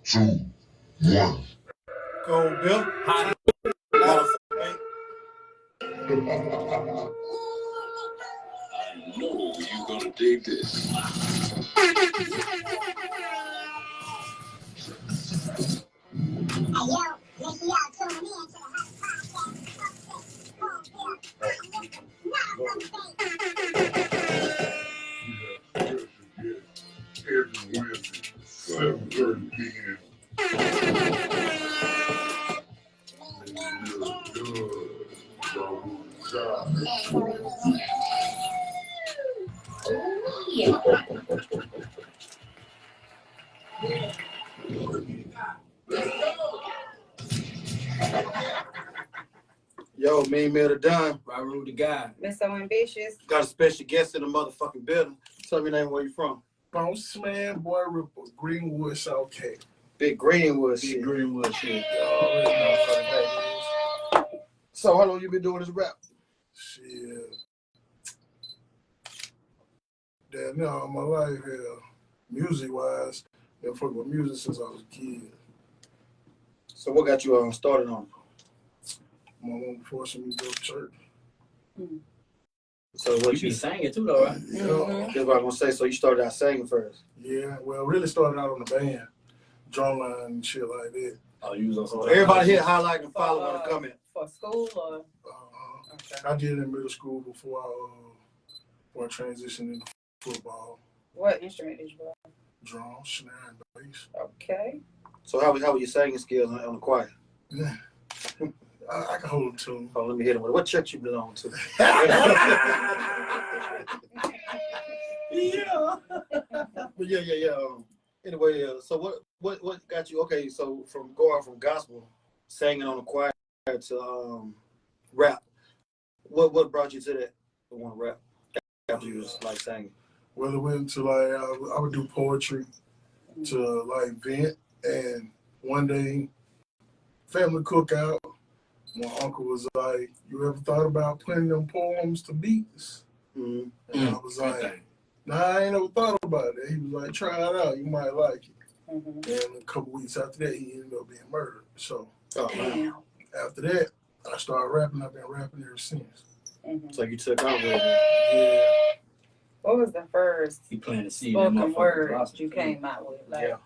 2, 1. Go, Bill. Hi. I know you're gonna dig this. Every Wednesday, 7:30 p.m. Yo, me, Mill done. Raru the guy. Been so ambitious. Got a special guest in the motherfucking building. Tell me your name, where you from? Bossman BoiRippa, Greenville SC. Big Greenwood shit. Big Greenwood shit. Y'all already know what that is. So how long you been doing this rap? Shit. Damn near all my life here, music-wise, been fucking with music since I was a kid. So what got you started on? My mom forcing me to go to church. So what You be singing too though, right? Yeah, That's what I was gonna say. So you started out singing first. yeah. Well, really started out on the band, drumline and shit like that. Oh, you was on some Everybody here highlight and follow on the comment. For school or? I did it in middle school before I transitioned into football. What instrument did you play? Drum, snare, and bass. Okay. So how were your singing skills on the choir? Yeah. I can hold a tune. Oh, let me hit him with it. What church you belong to? Yeah. But yeah. Anyway, so what got you? Okay, so from going from gospel, singing on the choir to rap, what brought you to that? To want to rap after you was like singing? Well, it went to like I would do poetry to like vent, and one day, family cookout. My uncle was like, "You ever thought about putting them poems to beats?" Mm-hmm. And I was like, "Nah, I ain't never thought about it." He was like, "Try it out, you might like it." And a couple weeks after that, he ended up being murdered. So after that, I started rapping. I've been rapping ever since. So you took off with it. Yeah. What was the first He planted the seed. spoken word you came out with? Like,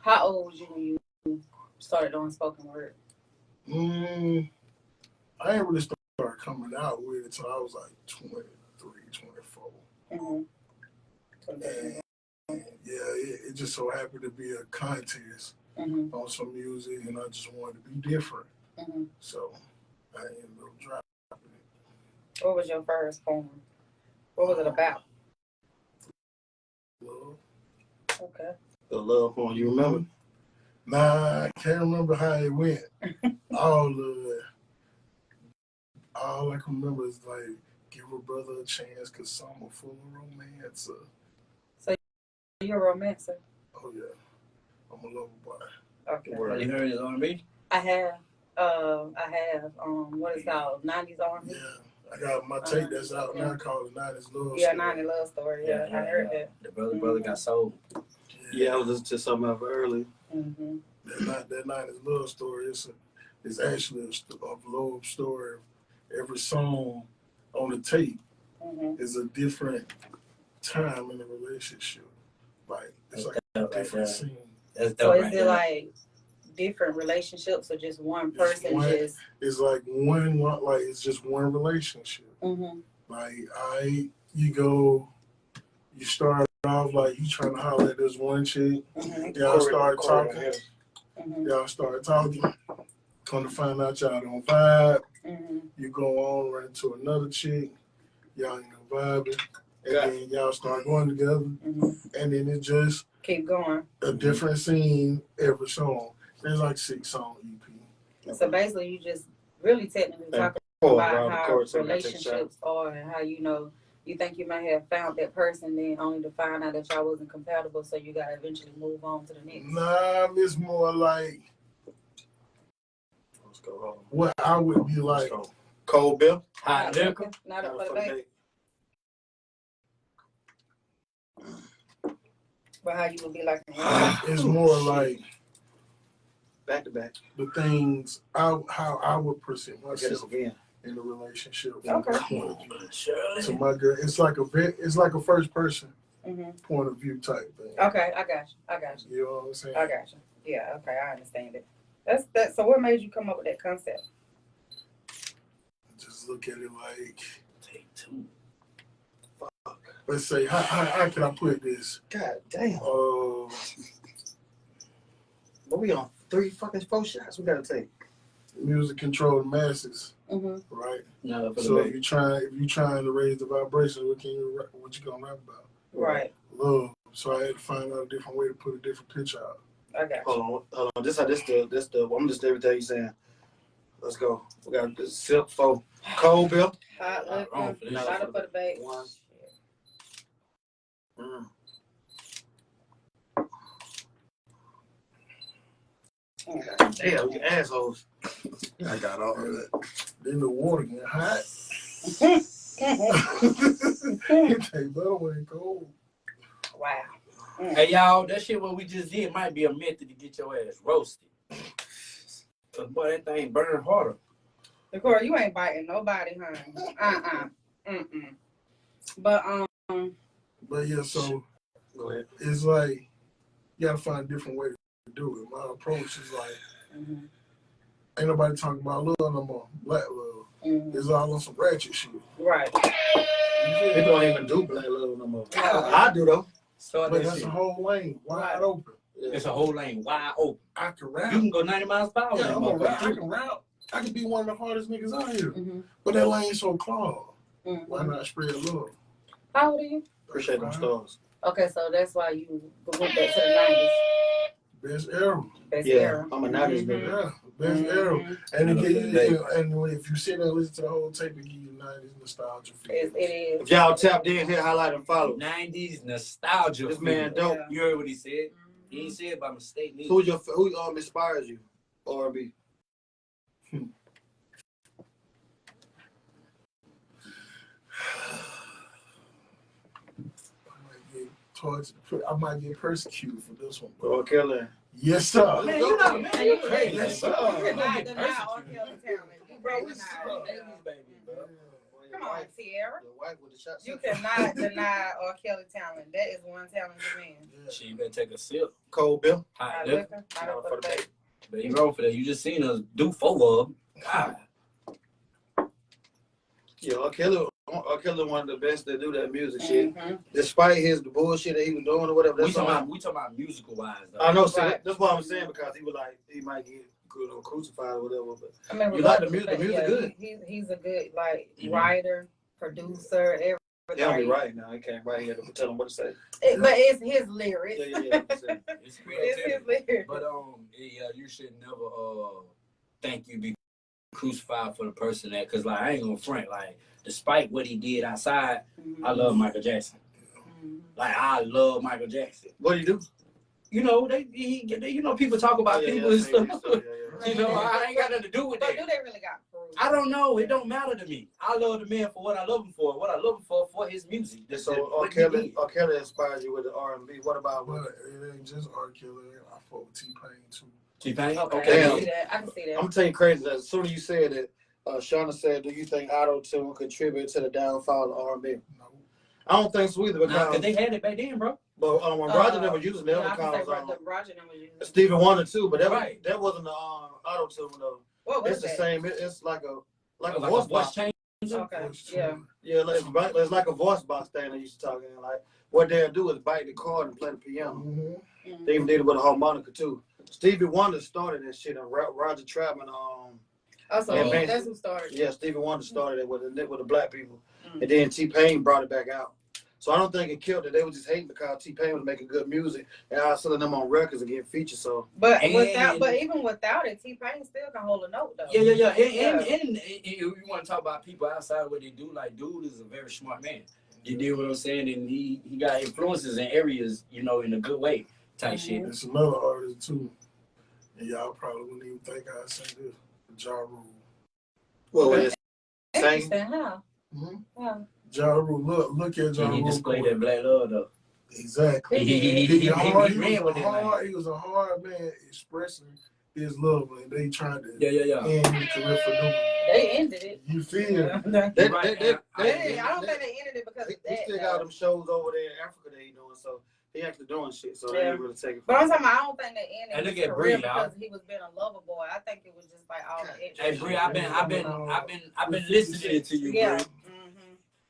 how old was you when you started doing spoken word? I ain't really started coming out with it until I was like 23, 24. And it just so happened to be a contest on some music, and I just wanted to be different. So I ended up dropping it. What was your first poem? What was it about? Love. Okay. The love poem, you remember? Nah, I can't remember how it went. All I can remember is like, give a brother a chance, cause some are full of romance. So you're a romancer? Oh yeah, I'm a lover boy. Okay. Have you heard his R&B? I have. What is it called? 90s R&B? Yeah, I got my tape that's out now called the 90s Love Yeah, Story. 90s Love Story. Yeah, I heard that. The brother got sold. Yeah, I was listening to something of it early. That 90s Love Story is actually a love story. Every song on the tape is a different time in the relationship. Like it's like a different scene. That's So dope. is it like different relationships or just one person? It's like it's just one relationship. Like you start off like you trying to holler at this one chick. Y'all start talking. Y'all start talking. Come to find out y'all don't vibe. You go on right to another chick. Y'all ain't no vibing. And then y'all start going together. And then it just keep going. A different scene every song. There's like 6-song EP. So basically you just really technically talking about how relationships are and how you think you may have found that person, then only to find out that y'all wasn't compatible, so you gotta eventually move on to the next. Nah, it's more like what I would be like. Cold Bill? Hot liquor? Not up for the date. But how you would be like? It's more like back to back. the things how I would present I guess myself again. in a relationship. Okay. To my girl, it's like a first person Mm-hmm. point of view type thing. Okay, I got you. You know what I'm saying? I got you. Yeah, okay, I understand it. That's so. What made you come up with that concept? Just look at it like, Take two. let's say, how can I put this? God damn. But we on 4 shots. We gotta take. Music control the masses, Mm-hmm. right? No, for So the if you trying to raise the vibration, what you gonna rap about? Right. Love. So I had to find out a different way to put a different picture out. I got you. Hold on. This the. I'm just everything you saying. Let's go. We got this silk for cold bill. Hot wrong liquor, for this. shot up for the bait. One. Mm. Damn, you assholes. I got all of that. Then the water get hot. It take better when it cold. Wow. Hey y'all, that shit what we just did might be a method to get your ass roasted. Cause boy, that thing burn harder. Nicole, you ain't biting nobody, honey. But But yeah, so Go ahead. it's like you gotta find a different way to do it. My approach is like ain't nobody talking about love no more. Black love. It's all on some ratchet shit. right. People don't even do black love no more. No. I do though. Start But that that's shit. a whole lane wide open. Yeah. It's a whole lane wide open. I can rap. You can go 90 miles per hour. Yeah, I'm a rap. I motherfucker. can rap. I can be one of the hardest niggas out here. Mm-hmm. But that lane so clogged. Mm-hmm. Why not spread love? How old are you? Appreciate them stars. Okay, so that's why you went back to the 90s. Best era. Best Yeah, era. I'm a 90s Mhm. nigga. Yeah, best era. And, and if you sit there and listen to the whole tape, it give you 90s nostalgia feelings. It is. If y'all tapped in, hit highlight and follow. 90s nostalgia. This man dope. Yeah. You heard what he said? He ain't said by mistake. Neither. Who inspires you? R&B. I might get persecuted for this one. Or Kelly. Yes, sir. Man, you know, man, you crazy. Yes, bro. sir. You You're not get denying persecuted. R. Kelly talent. You Bro, can't we deny still it. Babies, baby, bro. Come on, Sierra. The white with the shot. You cannot deny R. Kelly talent. That is one talented man. She better take a sip. Cold Bill. Hot Hot liquor. liquor, hot up for the bait. But you wrong for that. You just seen us do 4 of them. God. Yeah, R. Kelly one of the best that do that music shit. Mm-hmm. Despite the bullshit that he was doing or whatever. We That's talking about musical wise though. I know, so Right. that's what I'm saying, because he was like, he might get good or crucified or whatever. But I mean, you like the regardless music? The of music that, good. He's a good Mhm. writer, producer, everything. He don't be right now. He can't write. He had to tell him what to say. But it's his lyrics. Yeah. It's It's his creativity. lyrics. But yeah, you should never think you be crucified for the person that, cause like I ain't gonna front, like despite what he did outside, I love Michael Jackson. Like I love Michael Jackson. What do you do? You know you know people talk about people and stuff. Yeah. You know I ain't got nothing to do with But that. do they really got proof? I don't know. It don't matter to me. I love the man for what I love him for. What I love him for his music. That's So R. what he did. Kelly inspires you with the R&B. What about But it ain't just R. Kelly. I fuck with T-Pain too. T-Pain. Okay, Okay. I can see that. I can see I'm that. gonna tell you crazy. As soon as you said that, Shauna said, "Do you think auto-tune contribute to the downfall of R&B?" No. I don't think so either, Nah, because cause they had it back then, bro. but when Roger never used it, Yeah, never I can say calls Roger never used it. Stevie Wonder too. But Right. that wasn't the auto-tune though. What was It's the that? same. It's like a Like voice a voice box. change. Okay, Voice yeah. tune. Yeah, it's like a voice box thing they used to talk in. Like what they'll do is bite the chord and play the piano. Mm-hmm. They even did it with a harmonica too. Stevie Wonder started that shit, and Roger Troutman. Also, Yeah, that's who started. Yeah, Stevie Wonder started it with the black people, Mm. and then T-Pain brought it back out. So I don't think it killed it. They were just hating because T-Pain was making good music, and I was selling them on records and getting featured. So But And- even without it, T-Pain still can hold a note though. Yeah. And you want to talk about people outside of what they do. Like, dude is a very smart man. You deal with what I'm saying, and he got influences in areas, you know, in a good way type shit. It's another artist too, and y'all probably wouldn't even think I'd say this. Ja Rule. well, Okay. it's saying Interesting, huh? Mm-hmm. Yeah. Ja Rule, look at Ja And he Rule. displayed that black love though. Exactly. He He ran with it. was a hard man expressing is love, and they tried to Yeah. end your career for doing it. They ended it. You feel? Yeah. Right. And I don't think they ended it because of He that. still got them shows over there in Africa that he doing, so he actually doing shit. So they Yeah. ain't really taking. But I'm talking about, I don't think they And ended look his at career Bree, y'all. because he was being a lover boy. I think it was just like all the extra. Hey Bree, I've been listening to you, Yeah. Bree.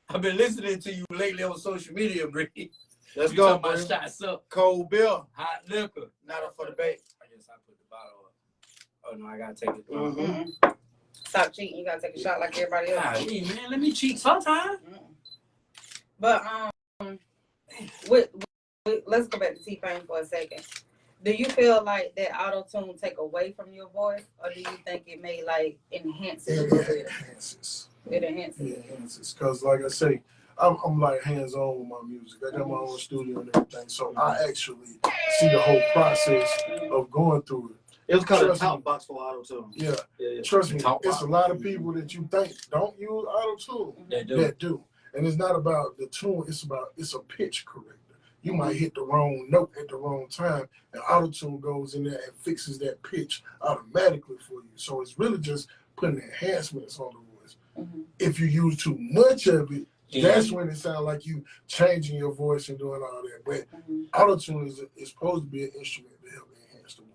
I've been listening to you lately on social media, Bree. Let's You go, talking about Bree. shots up, Cold Bill, hot liquor. not up for debate. I guess I put the bottle up. Oh no, I gotta take it. Stop cheating. You gotta take a shot like everybody else. Golly, man, let me cheat sometime. But let's go back to T-Pain for a second. Do you feel like that auto-tune take away from your voice, or do you think it may like enhance it a little bit? Enhances. It enhances. It enhances. Because like I say, I'm like hands-on with my music. I got my own studio and everything. So I actually see the whole process of going through it. It was kind of top box for auto-tune. Yeah. Yeah. Trust me, Top it's box. a lot of people that you think don't use auto-tune They do. that do. And it's not about the tune, it's a pitch corrector. You might hit the wrong note at the wrong time, and auto-tune goes in there and fixes that pitch automatically for you. So it's really just putting enhancements on the voice. If you use too much of it, that's when it sounds like you changing your voice and doing all that. But auto-tune is supposed to be an instrument to help enhance the voice.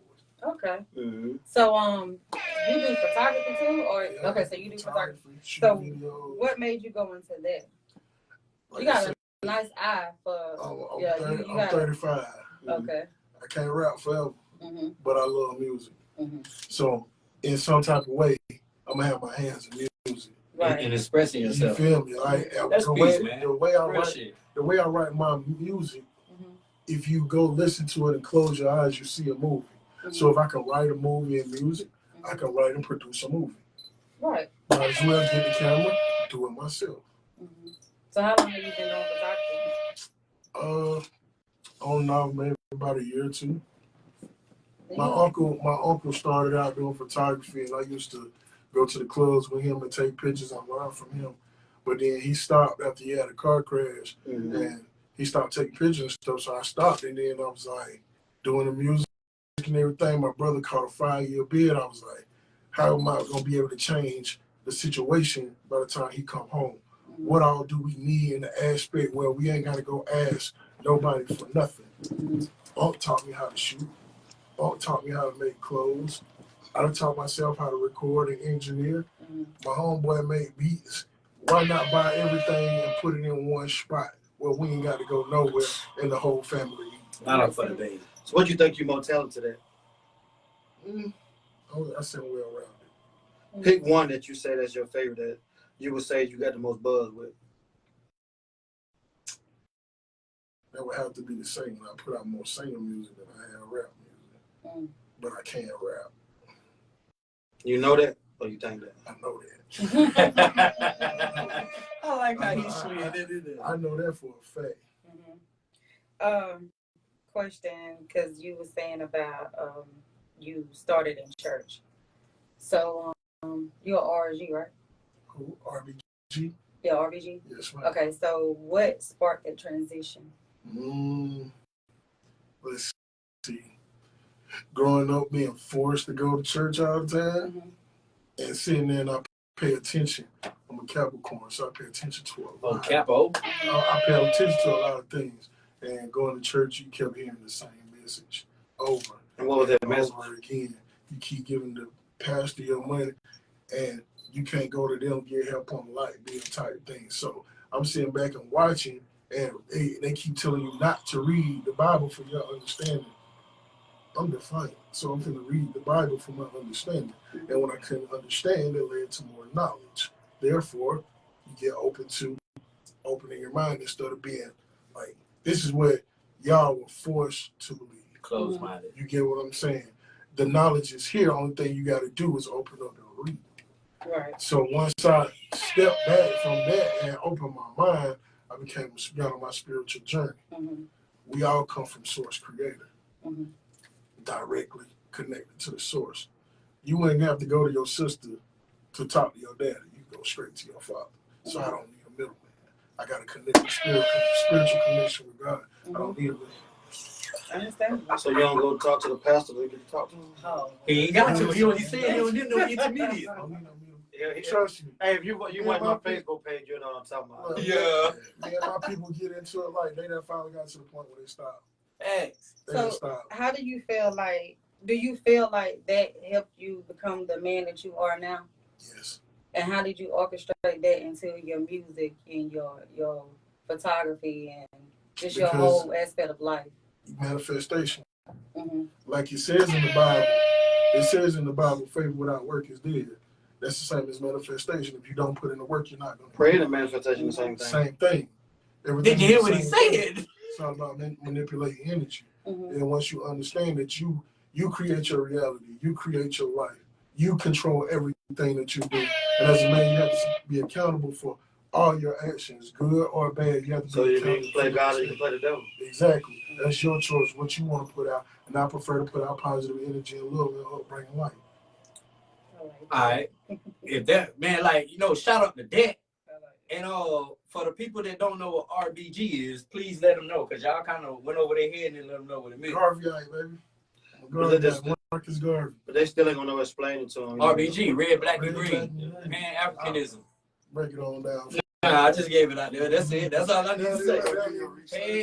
Okay. So you do photography too, or okay? So you do photography. So what made you go into that? Like you got a nice eye for. I'm 35. Okay. I can't rap forever, but I love music. So in some type of way, I'm gonna have my hands in music. Right. And expressing yourself. You feel me? Like That's peace, man. The way I write my music, if you go listen to it and close your eyes, you see a movie. So if I can write a movie in music, I can write and produce a movie. Right. Might as well get the camera, do it myself. So how long have you been doing photography? On and off, maybe about a year or two. My uncle started out doing photography, and I used to go to the clubs with him and take pictures and learn from him. But then he stopped after he had a car crash, and he stopped taking pictures and stuff. So I stopped, and then I was like doing the music and everything. My brother caught a 5-year bid. I was like, how am I gonna be able to change the situation by the time he come home? What all do we need in the aspect where we ain't gotta go ask nobody for nothing? Unc taught me how to shoot. Unc taught me how to make clothes. I taught myself how to record and engineer. My homeboy made beats. Why not buy everything and put it in one spot where we ain't got to go nowhere and the whole family eat? Not up for the baby. So what do you think you more talented at? I said well rounded. Pick one that you say that's your favorite that you would say you got the most buzz with. That would have to be the same. I put out more singer music than I have rap music. But I can't rap. You know that? Or you think that? I know that. I like how he slid it in there. I know that for a fact. Question, because you were saying about you started in church. So you're RG, right? Who? RBG? Yeah, RBG? Yes, ma'am. Okay, so what sparked the transition? Let's see. Growing up, being forced to go to church all the time, and sitting there and I pay attention. I'm a Capricorn, so I pay attention to a lot. Capo? I pay attention to a lot of things. And going to church, you kept hearing the same message over and what was that message? Over again. You keep giving the pastor your money, and you can't go to them get help on the light bill type thing. So I'm sitting back and watching, and they keep telling you not to read the Bible for your understanding. I'm defiant, so I'm going to read the Bible for my understanding. And when I couldn't understand, it led to more knowledge. Therefore, you get open to opening your mind instead of being like, this is what y'all were forced to believe. Closed-minded. You get what I'm saying? The knowledge is here. Only thing you got to do is open up and read. Right. So once I stepped back from that and opened my mind, I became on my spiritual journey. We all come from Source Creator. Directly connected to the source. You ain't have to go to your sister to talk to your daddy. You go straight to your father. So I don't need a middleman. I got a spiritual connection with God. I don't need a middleman. Understandable. So you don't go talk to the pastor, but you get to talk to him? Oh. He ain't got to. He said he don't need no intermediate. Trust me. Hey, if you watch my Facebook page, you know what I'm talking about. Yeah. Me and my people get into it like they done finally got to the point where they stop. Thanks. They So, done stop. how do you feel like? Do you feel like that helped you become the man that you are now? Yes. And how did you orchestrate that into your music and your photography and just your whole aspect of life? Manifestation. Mm-hmm. Like it says in the Bible, faith without work is dead. That's the same as manifestation. If you don't put in the work, you're not going to. Prayer and manifestation, the same thing. Same thing. Did you hear what he said? It's all about manipulating energy. Mm-hmm. And once you understand that you create your reality, you create your life, you control everything that you do. And as a man, you have to be accountable for all your actions, good or bad. You have to So be you accountable. can play God or you can play the devil. Exactly. That's your choice, what you want to put out. And I prefer to put out positive energy and love and upbringing light. All right. If that, man, like, shout out to that. And for the people that don't know what RBG is, please let them know, because y'all kind of went over their head and then let them know what it means. Garvey, baby. Marcus Garvey. But they still ain't gonna know explain it to them. RBG, red, black, and Red, green. black, and green. Pan-Africanism. Break it on down. Nah, I just gave it out there. That's it. That's all I need to say.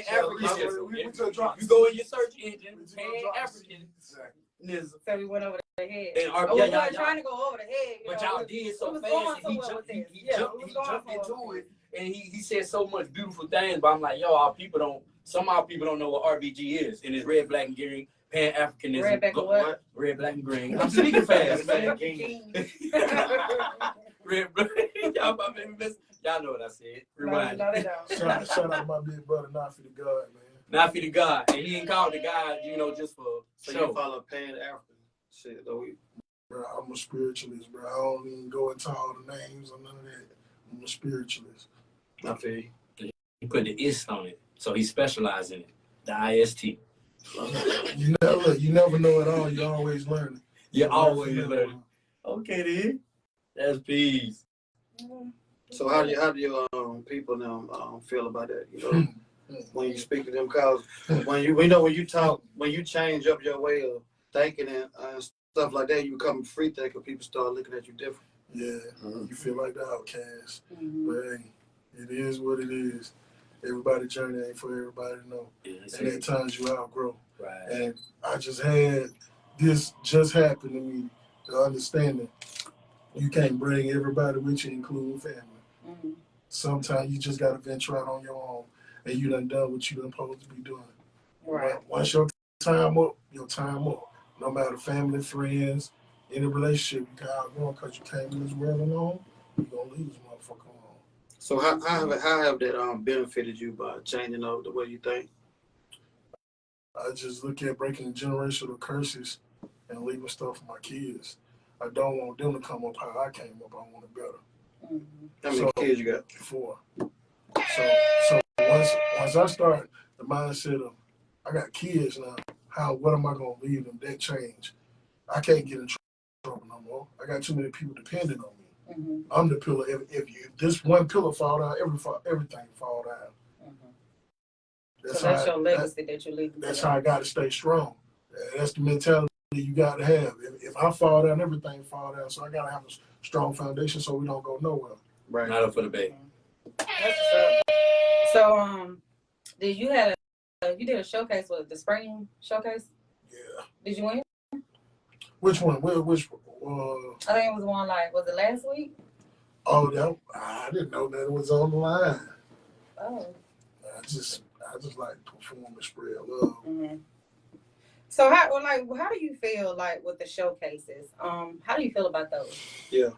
Pan-Africanism. You go in your search engine, Pan-Africanism. So we went over the head. And I wasn't trying to go over the head. But y'all did so fast, and he jumped into it, and he said so much beautiful things. But I'm like, some of our people don't know what RBG is, and it's red, black, and green, Pan-Africanism. Red, black, and what? Red, black, and green. I'm speaking fast, man. Red, black. Y'all know what I said. Rewind. No, they don't. Shout out to my big brother, Not for the God, man. Not for the God, and he ain't called the God, just for So show. you follow Pan-African shit, though. Bro, I'm a spiritualist, bro. I don't even go into all the names or none of that. I'm a spiritualist. I feel you. He put the ist on it, so he specialized in it. The IST. You never know it all. You always learn. You always learn. Okay, then. That's peace. So how do your people now feel about that? When you speak to them, cause when you talk, when you change up your way of thinking and stuff like that, you become a free thinker. People start looking at you different. Yeah, you feel like the outcast. Mm-hmm. But hey, it is what it is. Everybody's journey ain't for everybody to know. Yes, And at times you outgrow. right. And I just had this just happened to me, the understanding you can't bring everybody with you, including family. Mm-hmm. Sometimes you just got to venture out on your own, and you done what you done supposed to be doing. Right. Once your time up, your time up. No matter family, friends, any relationship you got outgrown because you came in this world alone, you're going to leave this motherfucker alone. So how have that benefited you by changing up the way you think? I just look at breaking generational curses and leaving stuff for my kids. I don't want them to come up how I came up. I want it better. Mm-hmm. How many kids you got? 4. So once I start the mindset of I got kids now, what am I gonna leave them? That change. I can't get in trouble no more. I got too many people depending on me. Mm-hmm. I'm the pillar. If this one pillar fall down, everything fall down. Mm-hmm. That's So that's your legacy that you're leaving. That's how I got to stay strong. That's the mentality you got to have. If I fall down, everything fall down. So I got to have a strong foundation so we don't go nowhere. Right. Not up for the baby. That's what's up. So you did a showcase with the spring showcase? Yeah. Did you win? Which one? Which? I think it was one was it last week? Oh, I didn't know that it was on the line. Oh. I just like to perform and spread love. Mm-hmm. So how do you feel with the showcases? How do you feel about those? Yeah.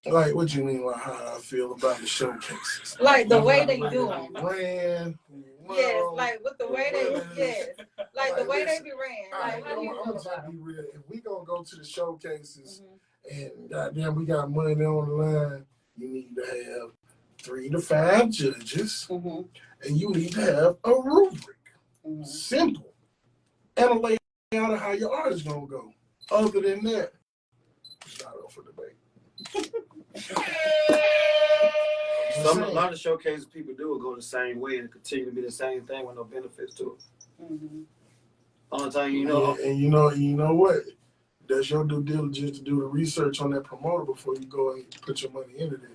Like, what you mean? Like, how I feel about the showcases? Like the way they do them. Ran. Yes, with the way they the way they be ran. Right, How do you feel just about be them? real. If we gonna go to the showcases Mm-hmm. and goddamn we got money on the line, you need to have 3 to 5 judges, Mm-hmm. and you need to have a rubric. Mm-hmm. Simple. And a layout of how your art is gonna go. Other than that, it's not up for debate. A lot of showcases people do will go the same way and continue to be the same thing with no benefits to it. Mm-hmm. Only time you know. Yeah, and you know what? That's your due diligence to do the research on that promoter before you go and put your money into that.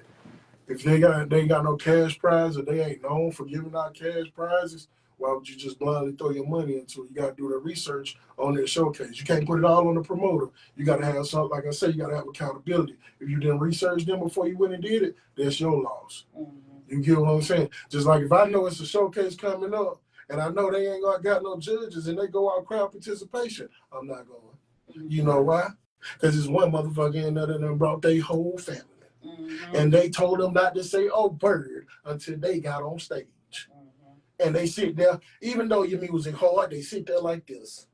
If they ain't got no cash prize or they ain't known for giving out cash prizes, why would you just blindly throw your money into it? You got to do the research on that showcase. You can't put it all on the promoter. You got to have something, like I said, you got to have accountability. If you didn't research them before you went and did it, that's your loss. Mm-hmm. You get what I'm saying? Just like if I know it's a showcase coming up and I know they ain't got no judges and they go out crowd participation, I'm not going. Mm-hmm. You know why? Because there's one motherfucker in there that done brought their whole family. Mm-hmm. And they told them not to say, oh, bird, until they got on stage. Mm-hmm. And they sit there, even though your music hard, they sit there like this.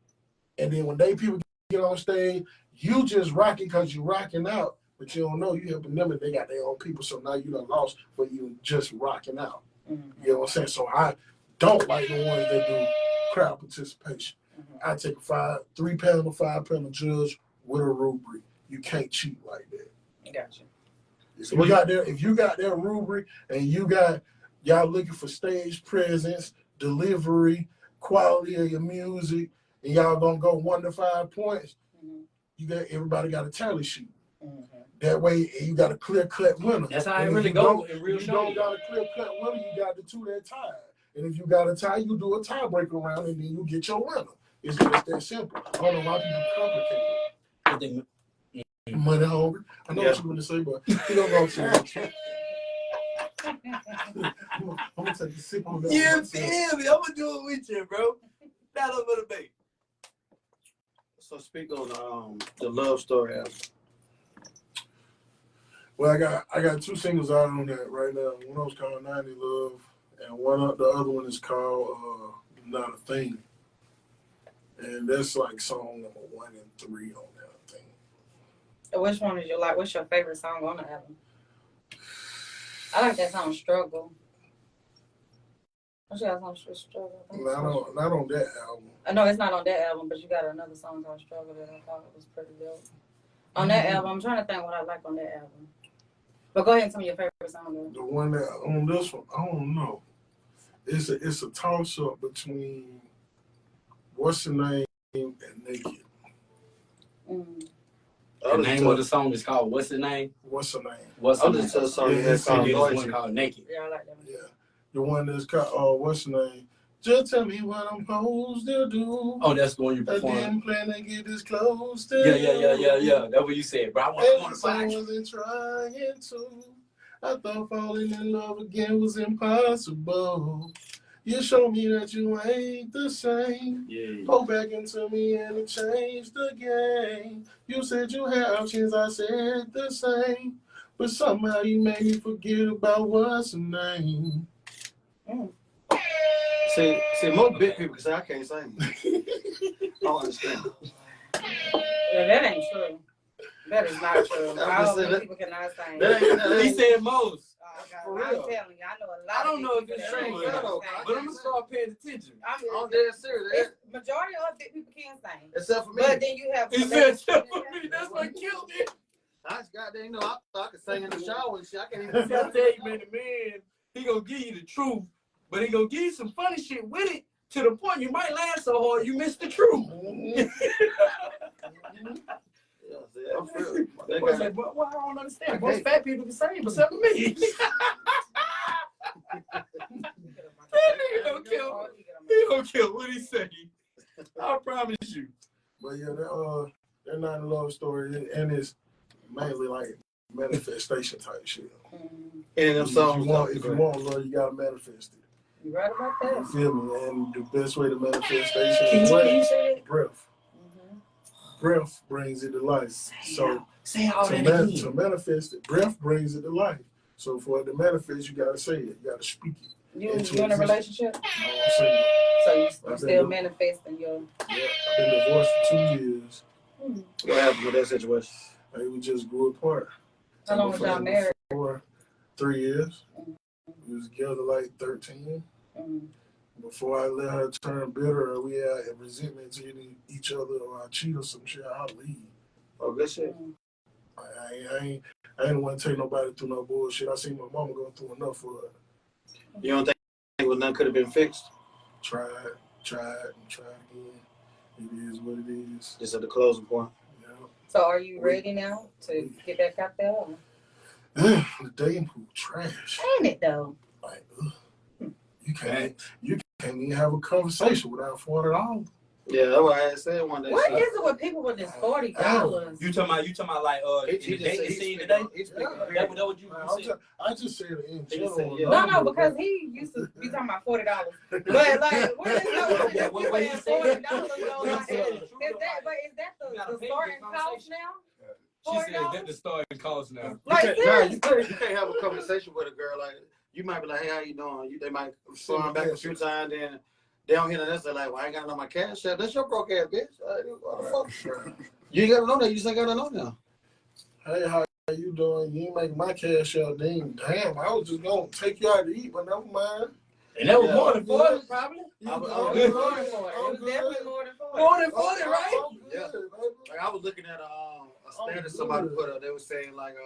And then when people get on stage, you just rocking because you rocking out, but you don't know you helping them and they got their own people. So now you done lost for you just rocking out. Mm-hmm. You know what I'm saying? So I don't like the ones that do crowd participation. Mm-hmm. I take a 3-panel or 5-panel judge with a rubric. You can't cheat like that. Gotcha. If you got their rubric and y'all looking for stage presence, delivery, quality of your music, and y'all gonna go 1 to 5 points, mm-hmm. Everybody got a tally sheet. Mm-hmm. That way you got a clear-cut winner. That's how it really goes in real show. You don't got a clear-cut winner, you got the two that tie. And if you got a tie, you do a tiebreaker round and then you get your winner. It's just that simple. I don't know why people complicate it. Money hungry. I know what you're going to say, but you don't go to it. I'm going to take a sip on that. You feel me? I'm going to do it with you, bro. Not over the bait. So speak on the Love Story album. Well, I got 2 singles out on that right now. One of them's called 90 Love, and the other one is called Not a Thing. And that's like song number 1 and 3 on that, I think. Which one is what's your favorite song on the album? I like that song Struggle. What's that song Struggle? Not on that album. No, it's not on that album, but you got another song called Struggle that I thought was pretty dope. On that album, I'm trying to think what I like on that album. But go ahead and tell me your favorite song. Then. The one that on this one, I don't know. It's a toss up between What's the Name and Naked. Mm. The name of the song is called What's the Name? What's the Name? What's the name? The song one called Naked. Yeah, I like that one. Yeah. The one that's called What's the Name? Just tell me what I'm supposed to do. Oh, that's the one you performed. I didn't plan to get this close to Yeah. That's what you said, bro. I want to find you. I wasn't trying to. I thought falling in love again was impossible. You showed me that you ain't the same. Yeah. Go back into me and it changed the game. You said you had options, I said the same. But somehow you made me forget about what's the name. Mm. See, most big people say I can't sing. I don't understand. Yeah, that ain't true. That is not true. All people cannot sing. He said most. For real. I'm telling you, I know a lot. I don't know if it's true, but I'm gonna start paying attention. I'm dead serious. Majority of big people can sing, except for me. But then you have. He said, "Except for me." That's what killed me. I just goddamn know I thought I could sing in the shower and shit. I can't even. I tell you, man, the man, he gonna give you the truth, but he gonna give you some funny shit with it to the point you might laugh so hard you miss the truth. Yeah, I'm real. Well, I don't understand. Most fat people can sing, but except for me. That nigga don't kill. He don't kill what he say. I promise you. But yeah, that 90 Love Story, and it's mainly like manifestation type shit. And them songs, if you want love, you gotta manifest it. You right about that. You feel me? And the best way to manifestation is what? Breath. Breath brings it to life. Say all that again. To manifest it, breath brings it to life. So for it to manifest, you gotta say it. You gotta speak it. You in a relationship? No, so you still manifesting your... Yeah, I've been divorced for 2 years. What happened with that situation? We just grew apart. How long was y'all married? For 3 years. We was together like 13. Before I let her turn bitter or we had resentment to each other or I cheat or some shit, I'll leave. Oh, good shit. I ain't want to take nobody through no bullshit. I seen my mama go through enough for it. You don't think nothing could have been fixed? Tried again. It is what it is. Just at the closing point. Yeah. So are you ready now to get back out there? The dating pool trash. Ain't it though? Like, you can't even have a conversation without $40. Yeah, that's what I had said one day. What is it with people with this $40? You talking about like in the dating scene today? That what you said? I just said it in He general. said, yeah. No, because he used to be talking about $40. But like, what is that? What You he paying said? $40 though? Like, is that the starting cost now? She said that the starting cost now. Like, You can't have a conversation with a girl like you might be like, hey, how you doing? They might respond back a few times, then they don't hear nothing. They're like, well, I ain't got to know my cash app. That's your broke ass bitch. What the fuck? You ain't got to know that. You just ain't got to know now. Hey, how you doing? You ain't making my cash out. Damn, I was just going to take you out to eat, but never mind. And that was more than 40, probably. It was definitely more than 40. More than 40, right? Yeah. Like I was looking at a status somebody put up. They were saying like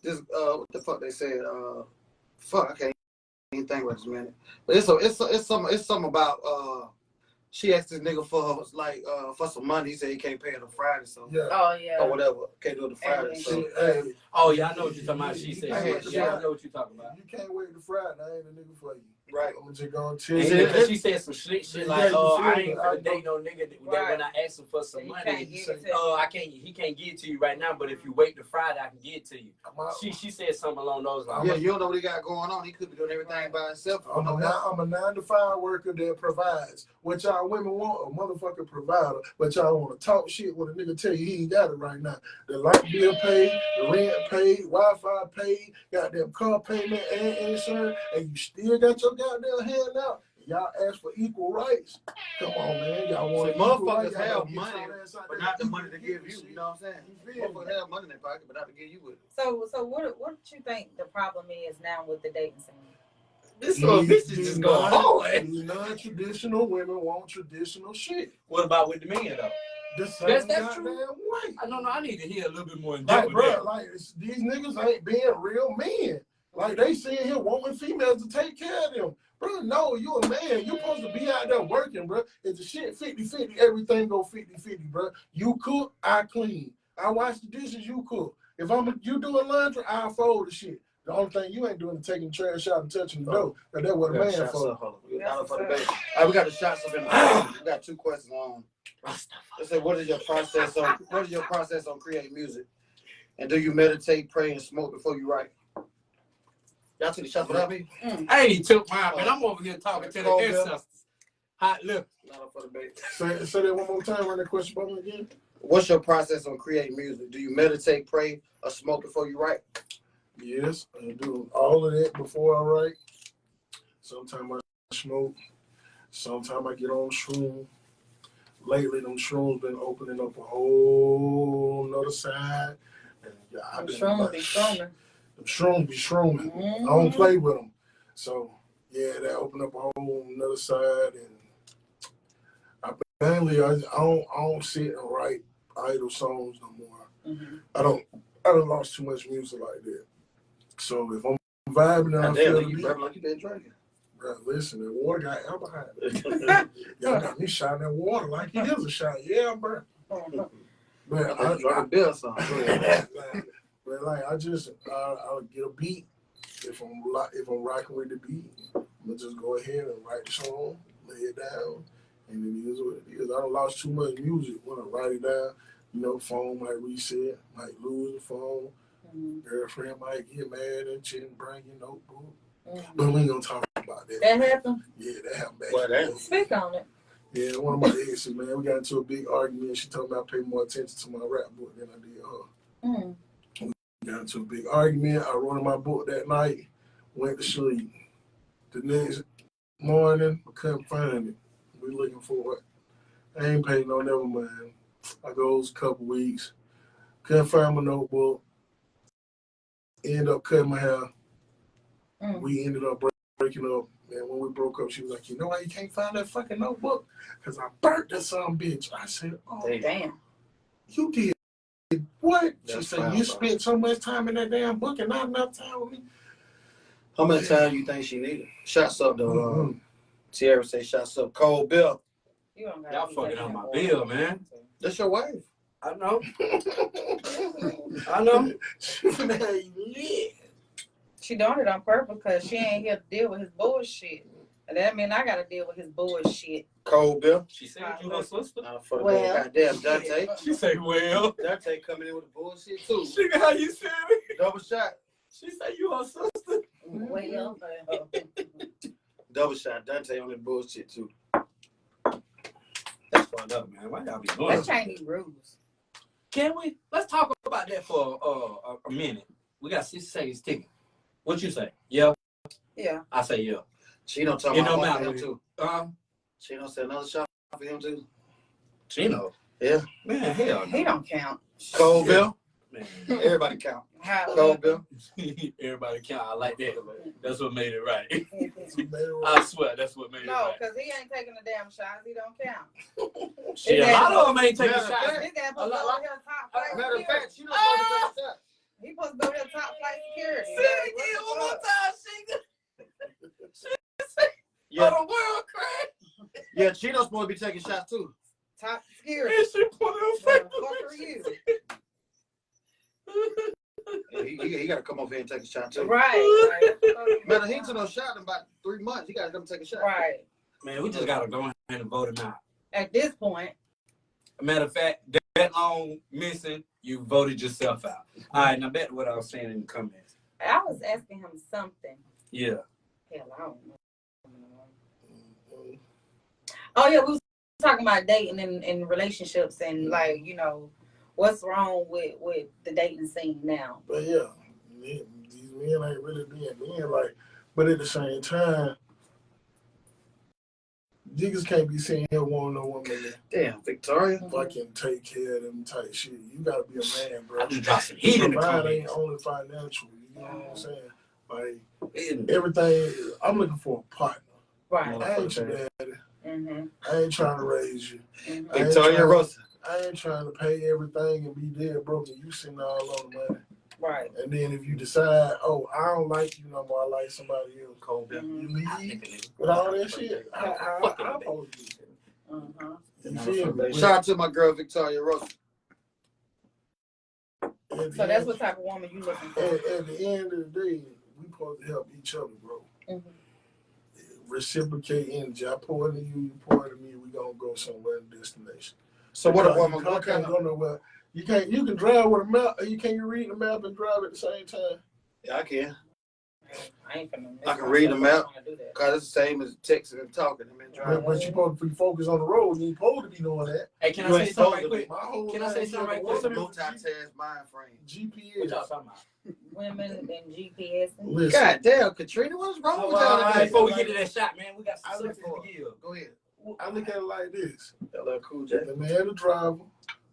this what the fuck they said fuck I can't even think right this minute. But it's something about she asked this nigga for some money. He said he can't pay it on Friday, so Oh yeah. or whatever. Can't do it on Friday. So Oh yeah, I know what you're talking about. She said, yeah, I know what you're talking about. You can't wait to Friday. I ain't a nigga for you. right. I'm just going to tell you. Because she said some shit like, I ain't gonna date no nigga that when I ask him for some He money, can't give it to you. he can't give it to you right now, but if you wait till Friday, I can give it to you. She said something along those lines. Yeah, you don't know what he got going on. He could be doing everything by himself. I'm a 9-to-5 worker that provides. What y'all women want, a motherfucking provider. But y'all want to talk shit when a nigga tell you he ain't got it right now. The light bill paid, the rent paid, Wi-Fi paid, goddamn car payment and insurance, and you still got your goddamn hand out. Y'all ask for equal rights. Come on, man. Y'all want motherfuckers have money, but not the money to give you. You know what I'm saying? Motherfuckers have money in their pocket, but not to give you with it. So what do you think the problem is now with the dating scene? This is just going hard. Non-traditional women want traditional shit. What about with the men though? That's true. Way. I need to hear a little bit more in Like, depth. bro, like these niggas ain't being real men. Like they sitting here wanting females to take care of them. Bro, no, you a man. You supposed to be out there working, bro. If the shit 50-50, everything go 50-50, bro. You cook, I clean. I wash the dishes, you cook. If you doing laundry, I fold the shit. The only thing you ain't doing is taking the trash out and touching the door. Cause that's what a man for. We got the shots up in the We got two questions on. Let's say, what is your process on creating music? And do you meditate, pray, and smoke before you write? Y'all took the shots without me? I ain't even took mine, man. I'm over here talking to the ancestors. Hot lip. Not up for debate. Say that one more time. Run that question by me again. What's your process on creating music? Do you meditate, pray, or smoke before you write? Yes, I do all of that before I write. Sometimes I smoke. Sometimes I get on shroom. Lately, them shrooms been opening up a whole nother side. And Them shrooms be stronger. Them shrooms be shrooming. I don't play with them. So, yeah, that opened up a whole nother side. And I don't sit and write idle songs no more. I don't lost too much music like that. So if I'm vibing and I feel the beat, like you been drinking. Bro, listen, the water got alcohol. Y'all got me shot that water like it is a shot. Yeah, bro. But I drink a beer or something. But like I'll get a beat. If I'm rocking with the beat, I'm gonna just go ahead and write the song, lay it down, and it is what it is. I don't lost too much music when I write it down. You know, phone might reset, might lose the phone. Girlfriend might get mad and shit, bring your notebook. But we ain't gonna talk about that. That happened? Yeah, that happened back. Well, Speak on it. Yeah, one of my exes, man, we got into a big argument. She told me I paid more attention to my rap book than I did her. We got into a big argument. I wrote in my book that night, went to sleep. The next morning, I couldn't find it. We looking for it. I ain't paid no never mind. I goes a couple weeks. Couldn't find my notebook. Ended up cutting my hair. We ended up breaking up. And when we broke up, she was like, you know why you can't find that fucking notebook? Because I burnt that son bitch. I said, oh, damn. You did what? She That's said, fine, you bro. spent so much time in that damn book and not enough time with me. How many times you think she needed? Shots up though. Mm-hmm. Tierra say shots up. Cold Bill. You don't gotta Y'all be fucking taking on my that bill, water. man. That's your wife. I know. I know. She done it on purpose because she ain't here to deal with his bullshit. And that mean I gotta deal with his bullshit. Cold Bill. She said you her sister. For the Well, goddamn Dante. She say, well. Dante coming in with the bullshit too. She got how you said it. Double shot. She say you her sister. Well, Double shot. Dante on the bullshit too. That's fucked up, man. Why y'all be doing let's that? change these rules. Can we? Let's talk about that for a minute. We got 6 seconds ticking. What you say? Yeah. Yeah. I say yeah. Chino talking It about don't one matter. for him too. Chino said another shot for him too. Chino. Yeah. Man, hell He no. don't count. Cold Bill. Man. Everybody count. How? Cold Bill. Everybody count. I like that. That's what made it right. I I swear, that's what made it No, right. because he ain't taking the damn shots. He don't count. Shit, a lot of them ain't taking Matter of shots. fact, This guy supposed to go over here top flight Matter of security. fact, Chino supposed to take a shot. He supposed to go there top flight security. Say it again one more time, Sheikah. Yeah, Oh, the world crack. yeah. Chino's supposed to be taking shots too. Top security. And she put her Fuck face. are you? Yeah, he got to come over here and take a shot too. Right. Man, he ain't took no shot in about 3 months. He got to come take a shot. Right. Man, we just gotta go ahead and vote him out. At this point, Matter of fact, that long missing, you voted yourself out. All right, now back to what I was saying in the comments. I was asking him something. Yeah. Hell, I don't know. Oh yeah, we was talking about dating and relationships and like, you know, what's wrong with the dating scene now. But yeah, these men ain't really being men. Like, but at the same time, niggas can't be saying here wanting no woman that Damn, Victoria. fucking take care of them type shit. You gotta be a man, bro. I just dropped some heat in the Provide ain't comments. only financial. You know what I'm saying? Like And everything, I'm looking for a partner. Right. I ain't your daddy. Mm-hmm. I ain't trying to raise you. Mm-hmm. Victoria Rosa. I ain't trying to pay everything and be dead broke and you sitting all on the money. Right. And then if you decide, oh, I don't like you no more, I like somebody else. Cold Bill. You leave with all that shit. I oppose you. Uh-huh. You feel me? Shout out to my girl Victoria Rosa. So that's what type of woman you looking for. At the end of the day, we supposed to help each other, bro. Mm-hmm. Reciprocate energy. I pour into you, you pour into me. We gonna go somewhere in the destination. So what a Because woman? you What can't kind go of? nowhere. You can drive with a map. You can't read the map and drive at the same time. Yeah, I can. I ain't finna. I can read the map. Do that. Cause it's the same as texting and talking. I mean, driving. But you supposed to be focused on the road. You ain't supposed to be doing that. Hey, can You I ain't say something right supposed to quick? My whole Can I say life, something right you quick? know, Multitask mind frame. What GPS. y'all talking about? Women and GPS. Listen, God damn, Katrina, what's wrong with All y'all right, today? before we get to that shot, man, we got I some look substance for to give. Go ahead. I look at it like this. LL Cool J. The man, the driver,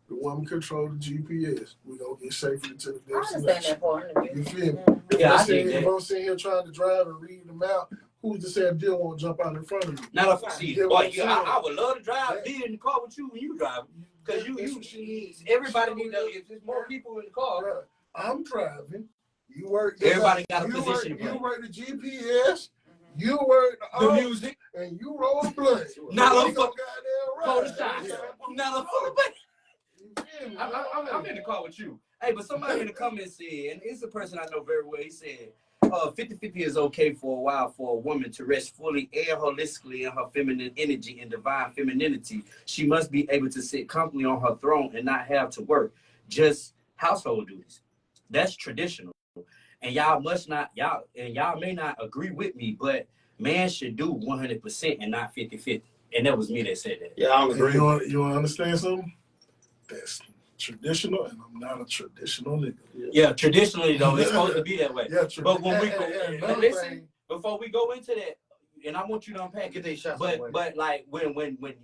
the woman control the GPS. We gonna get safely to the I understand destination. that part of You it. feel me? Mhm. Yeah, I If dig that. I'm sitting here trying to drive and read them out, who's to say a deal won't jump out in front of me? Not a see, You get boy, what I'm yeah, I saying? would love to drive, That- be in the car with you when you drive. Because That's what she needs. everybody need to, if there's more people in the car, Bruh, I'm driving. You work. everybody got a you position work, to play. You work the GPS. You work The the music, and you roll the blunt. Not We a gonna fuck- goddamn pull ride. the shots. Yeah. Not a full play. You feel me? I'm in the car with you. Hey, but somebody in the comments said, and it's a person I know very well, he said, 50-50 is okay for a while for a woman to rest fully and holistically in her feminine energy and divine femininity. She must be able to sit comfortably on her throne and not have to work, just household duties. That's traditional. And y'all may not agree with me, but man should do 100% and not 50-50. And that was me that said that. Yeah, I don't And agree. you want to understand something? That's traditional, and I'm not a traditional nigga. Yeah, traditionally though, it's supposed to be that way. Yeah, But when we go, another listen, thing, before we go into that, and I want you to unpack Get it. these shots out of the way. But like when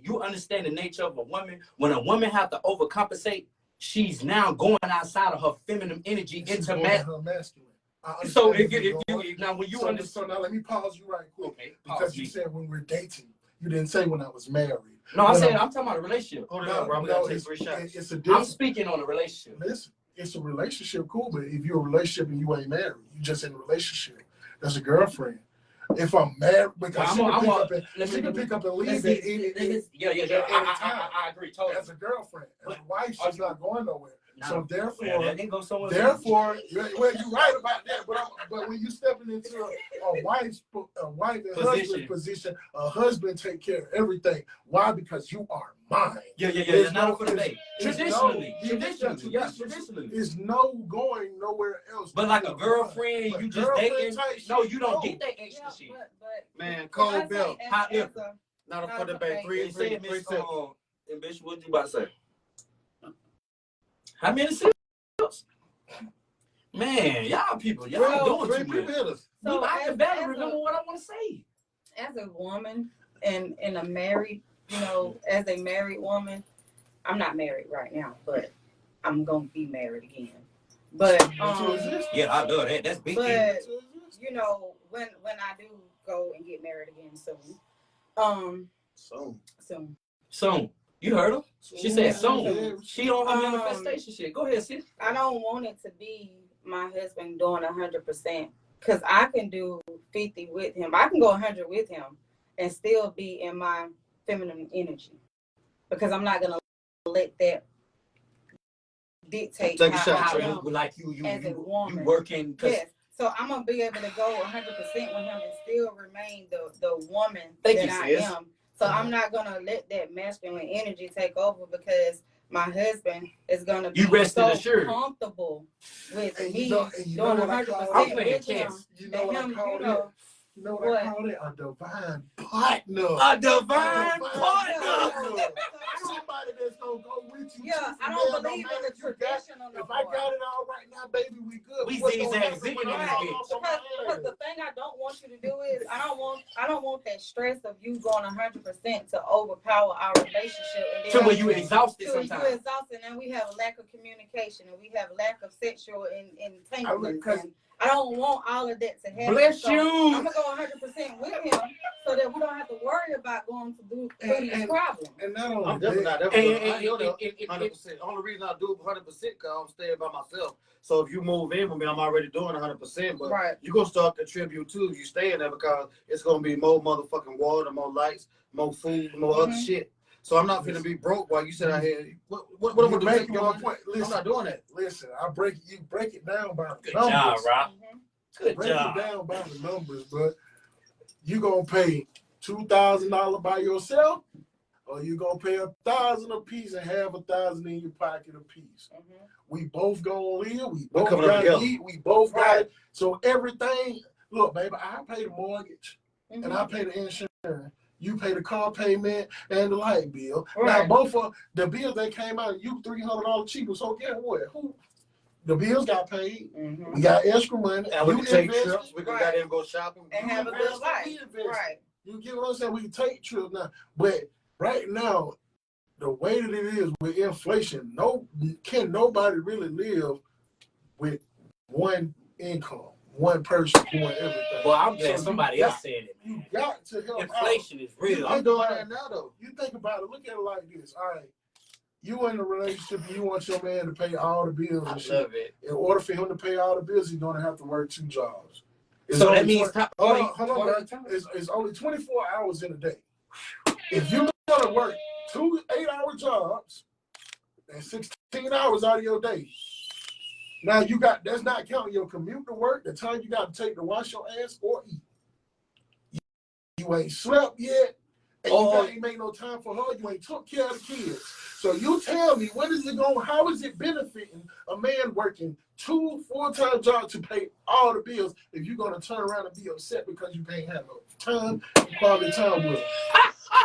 you understand the nature of a woman, when a woman have to overcompensate, she's now going outside of her feminine energy she's into going masculine. to her masculine. I So understand if where you're you now when you so now let me pause you right quick. okay, Because you said when we're dating, you didn't say when I was married. No, I'm talking about a relationship. Hold No, on, bro. We no, gotta take 3 shots. it's a I'm difference. speaking on a relationship. Listen, it's a relationship, cool, but if you're in a relationship and you ain't married, you just in a relationship. That's a girlfriend. If I'm married, because she can pick up and leave at any time. I agree totally. As a girlfriend, as a wife, she's not going nowhere. So therefore, well, you're right about that. But when you stepping into a wife and husband position, a husband take care of everything. Why? Because you are mine. There's not for debate. Traditionally, there's no going nowhere else. But like a girlfriend, you just dating. No, you don't get that extra shit. Man, Cold Bill. Not for debate. 3 seconds. And bitch, what you about to say? How many sips? Man, y'all people, y'all doing too much. So I can better remember what I want to say. As a woman and a married, as a married woman, I'm not married right now, but I'm gonna be married again. But yeah, I love that. That's big. But when I do go and get married again soon. You heard her? She said soon. She on her manifestation shit. Go ahead, sis. I don't want it to be my husband doing 100%, because I can do 50 with him. I can go 100 with him and still be in my feminine energy, because I'm not gonna let that dictate how I am like you as a woman. You working. Yes. So I'm gonna be able to go 100% with him and still remain the woman that I am. So I'm not gonna let that masculine energy take over, because my husband is gonna be so comfortable with me doing 100% with him. You know what I call it? A divine partner. A divine partner. Somebody that's gonna go with you. Yeah, I don't believe in the traditional. If I got it all right now, baby, we good. We zigzag zigging in this bitch. Because the thing I don't want you to do is I don't want that stress of you going 100% to overpower our relationship. And to where you exhausted sometimes. You exhausted, and we have a lack of communication, and we have a lack of sexual entanglement. I don't want all of that to happen. Bless you. I'm gonna go 100% with him, so that we don't have to worry about going to do these problems. And not only I'm definitely not. 100%. Only reason I do 100% because I'm staying by myself. So if you move in with me, I'm already doing 100%. But you're gonna start contribute too if you stay in there, because it's gonna be more motherfucking water, more lights, more food, more other shit. So I'm not gonna be broke while you sit out here. What am I doing? Listen, I'm not doing that. Listen, you break it down by the Good numbers. job, Rob. Good break job. It down by the numbers, but you gonna pay $2,000 by yourself, or you gonna pay $1,000 a piece and have $1,000 in your pocket a piece. We both gonna live. We both gotta eat. We both got it. So everything. Look, baby, I pay the mortgage and I pay the insurance. You pay the car payment and the light bill. Now, both of the bills that came out, you $300 cheaper. So guess what? The bills got paid. We got extra money. And we can take trips. We can goddamn go shopping and have a good life. You get what I'm saying? We can take trips now. But right now, the way that it is with inflation, can nobody really live with one income. One person doing everything. Well, I'm glad somebody else said it. You got to help Inflation is real. I'm doing that now, though. You think about it. Look at it like this. All right. You in a relationship and you want your man to pay all the bills and shit. Love it. In order for him to pay all the bills, he's going to have to work 2 jobs. So that means hold on, it's only 24 hours in a day. If you want to work 2 8-hour jobs and 16 hours out of your day, now that's not counting your commute to work, the time you got to take to wash your ass or eat. You ain't slept yet, and you ain't made no time for her. You ain't took care of the kids. So you tell me, how is it benefiting a man working 2 full-time jobs to pay all the bills if you're going to turn around and be upset because you can't have no time, quality time with her?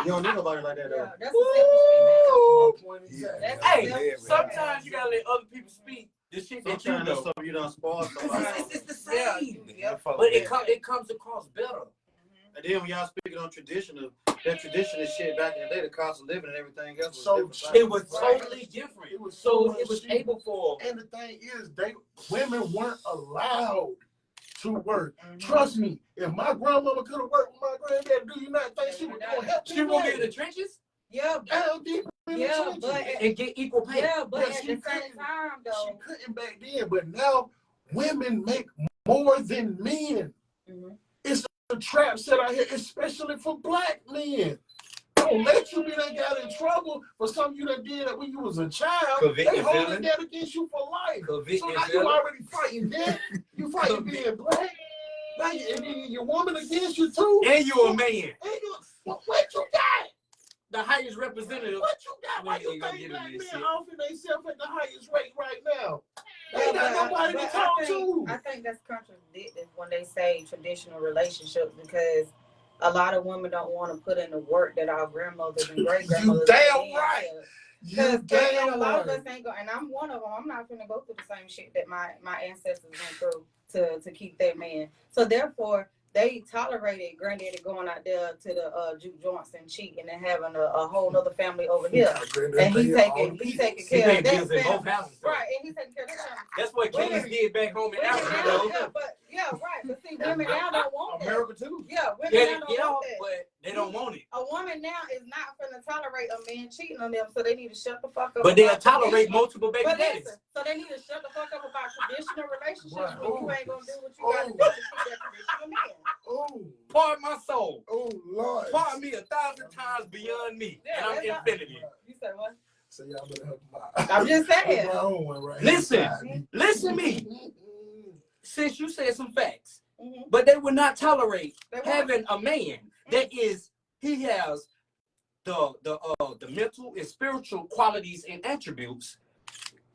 You don't need nobody like that, though. That's hey, sometimes you got to let other people speak. The shit that you know. So you done spoiled somebody. It's the same. But it comes across better. And then when y'all speaking on traditional shit back in the day, the cost of living and everything else was it was totally different. It was able for. And the thing is, women weren't allowed to work. Trust me, if my grandmama could have worked with my granddad, do you not think she would go help? She won't be in the trenches. Yeah, down deep in the trenches. and get equal pay. yeah, but But at she the same couldn't- time, She though. couldn't back then, but now women make more than men. Mm-hmm. It's a trap set out here, especially for black men. Don't let you be that got in trouble for something you done did when you was a child. Convicted They holding felon. that against you for life. Convicted So now you felon. already fighting that. You fighting being black. Now and then your woman against you too. And you a man. And you, what you got? The highest representative. What you got? Why you think black men offering themselves at the highest rate right now? They got nobody to talk to. I think that's contradictory when they say traditional relationships, because a lot of women don't want to put in the work that our grandmothers and great grandmothers. You damn right. You damn a lot of right. us ain't going, and I'm one of them. I'm not gonna go through the same shit that my ancestors went through to keep that man. So therefore, they tolerated granddaddy going out there to the juke joints and cheating and having a whole other family over here, and he taking care of that family. Right, and he taking care of that family. That's what kings did back home in Africa, though. Right. But see, women now don't want that. America too. Yeah, women now don't want that. But they don't want it. A woman now is not gonna tolerate a man cheating on them, so they need to shut the fuck up. But they'll tolerate multiple baby But daddies. listen, so they need to shut the fuck up about traditional relationships Right. when you ain't gonna do what you gotta do to keep that traditional man. Oh, Pardon my soul. oh Lord. Pardon me 1,000 times beyond me. Yeah, And I'm that's not- infinity. You said what? So y'all better help them out. I'm just saying. My own one right Listen. here. Listen to me. Since you said some facts, Mhm. but they would not tolerate They won't. having a man that is, he has the mental and spiritual qualities and attributes.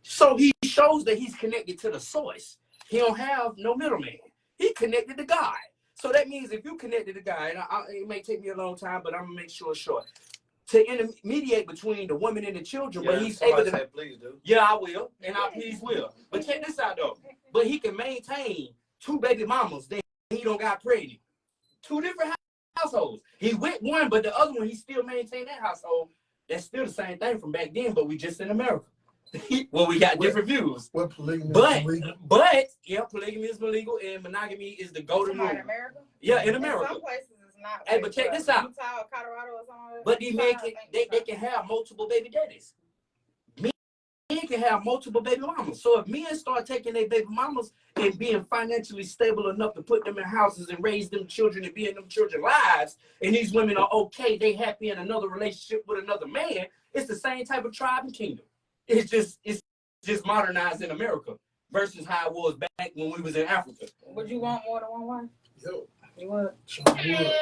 So he shows that he's connected to the source. He don't have no middleman. He connected to God. So that means if you connected to God, and it may take me a long time, but I'm gonna make sure it's short. To intermediate between the woman and the children, but he's able to. Say, please do. Yeah, I will, and I please will. But check this out though. But he can maintain 2 baby mamas that he don't got pregnant. 2 different households. He with one, but the other one he still maintain that household. That's still the same thing from back then, but we just in America. Well, we got different views. What polygamy But is illegal? yeah, polygamy is illegal and monogamy is the golden rule. In America? Yeah, in In America. some places it's not. Hey, but check this out. Utah or Colorado or something. But these men can they can have multiple baby daddies. Men can have multiple baby mamas. So if men start taking their baby mamas and being financially stable enough to put them in houses and raise them children and be in them children's lives, and these women are okay, they happy in another relationship with another man, it's the same type of tribe and kingdom. It's just modernized in America versus how it was back when we was in Africa. Would you want more than one wife? Yo, You would. sure would.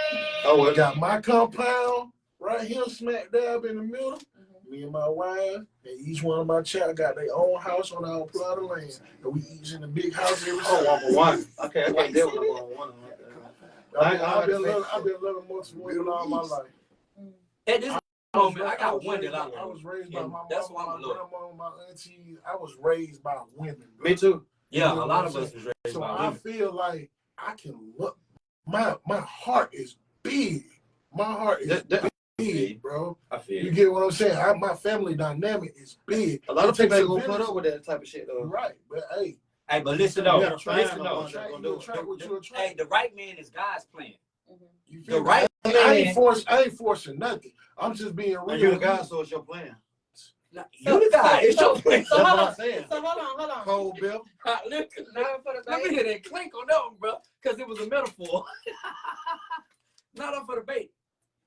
Oh, I got my compound right here, smack dab in the middle. Me and my wife, and each one of my child got their own house on our plot of land, and we each in a big house every Oh, one. Okay, I can't deal with one. I've been loving multiple women all my life. At this moment, I got one that I I was raised by my mom, That's why my I'm looking. grandma, my auntie. I was raised by women. Bro. Me too. Yeah, a lot of us was raised So by I women. feel like I can look. My heart is big. My heart is big, bro. I feel You get what I'm saying? My family dynamic is big. a lot of It takes people a ain't gonna put village. up with that type of shit though. Right, but hey, Hey, but listen though. You gotta try Listen it, though. no one's gonna do it. attract what you attract. Hey, the right man is God's plan. You The feel me? right I man. ain't forcing nothing. I'm just being real. And you're the guy, so it's your plan. You the guy. It's your plan. So That's hold what I'm on. saying. So hold on. Cold Bill. Let Now for the me baby. hear that clink on that one, bro, because it was a metaphor. Not up for the bait.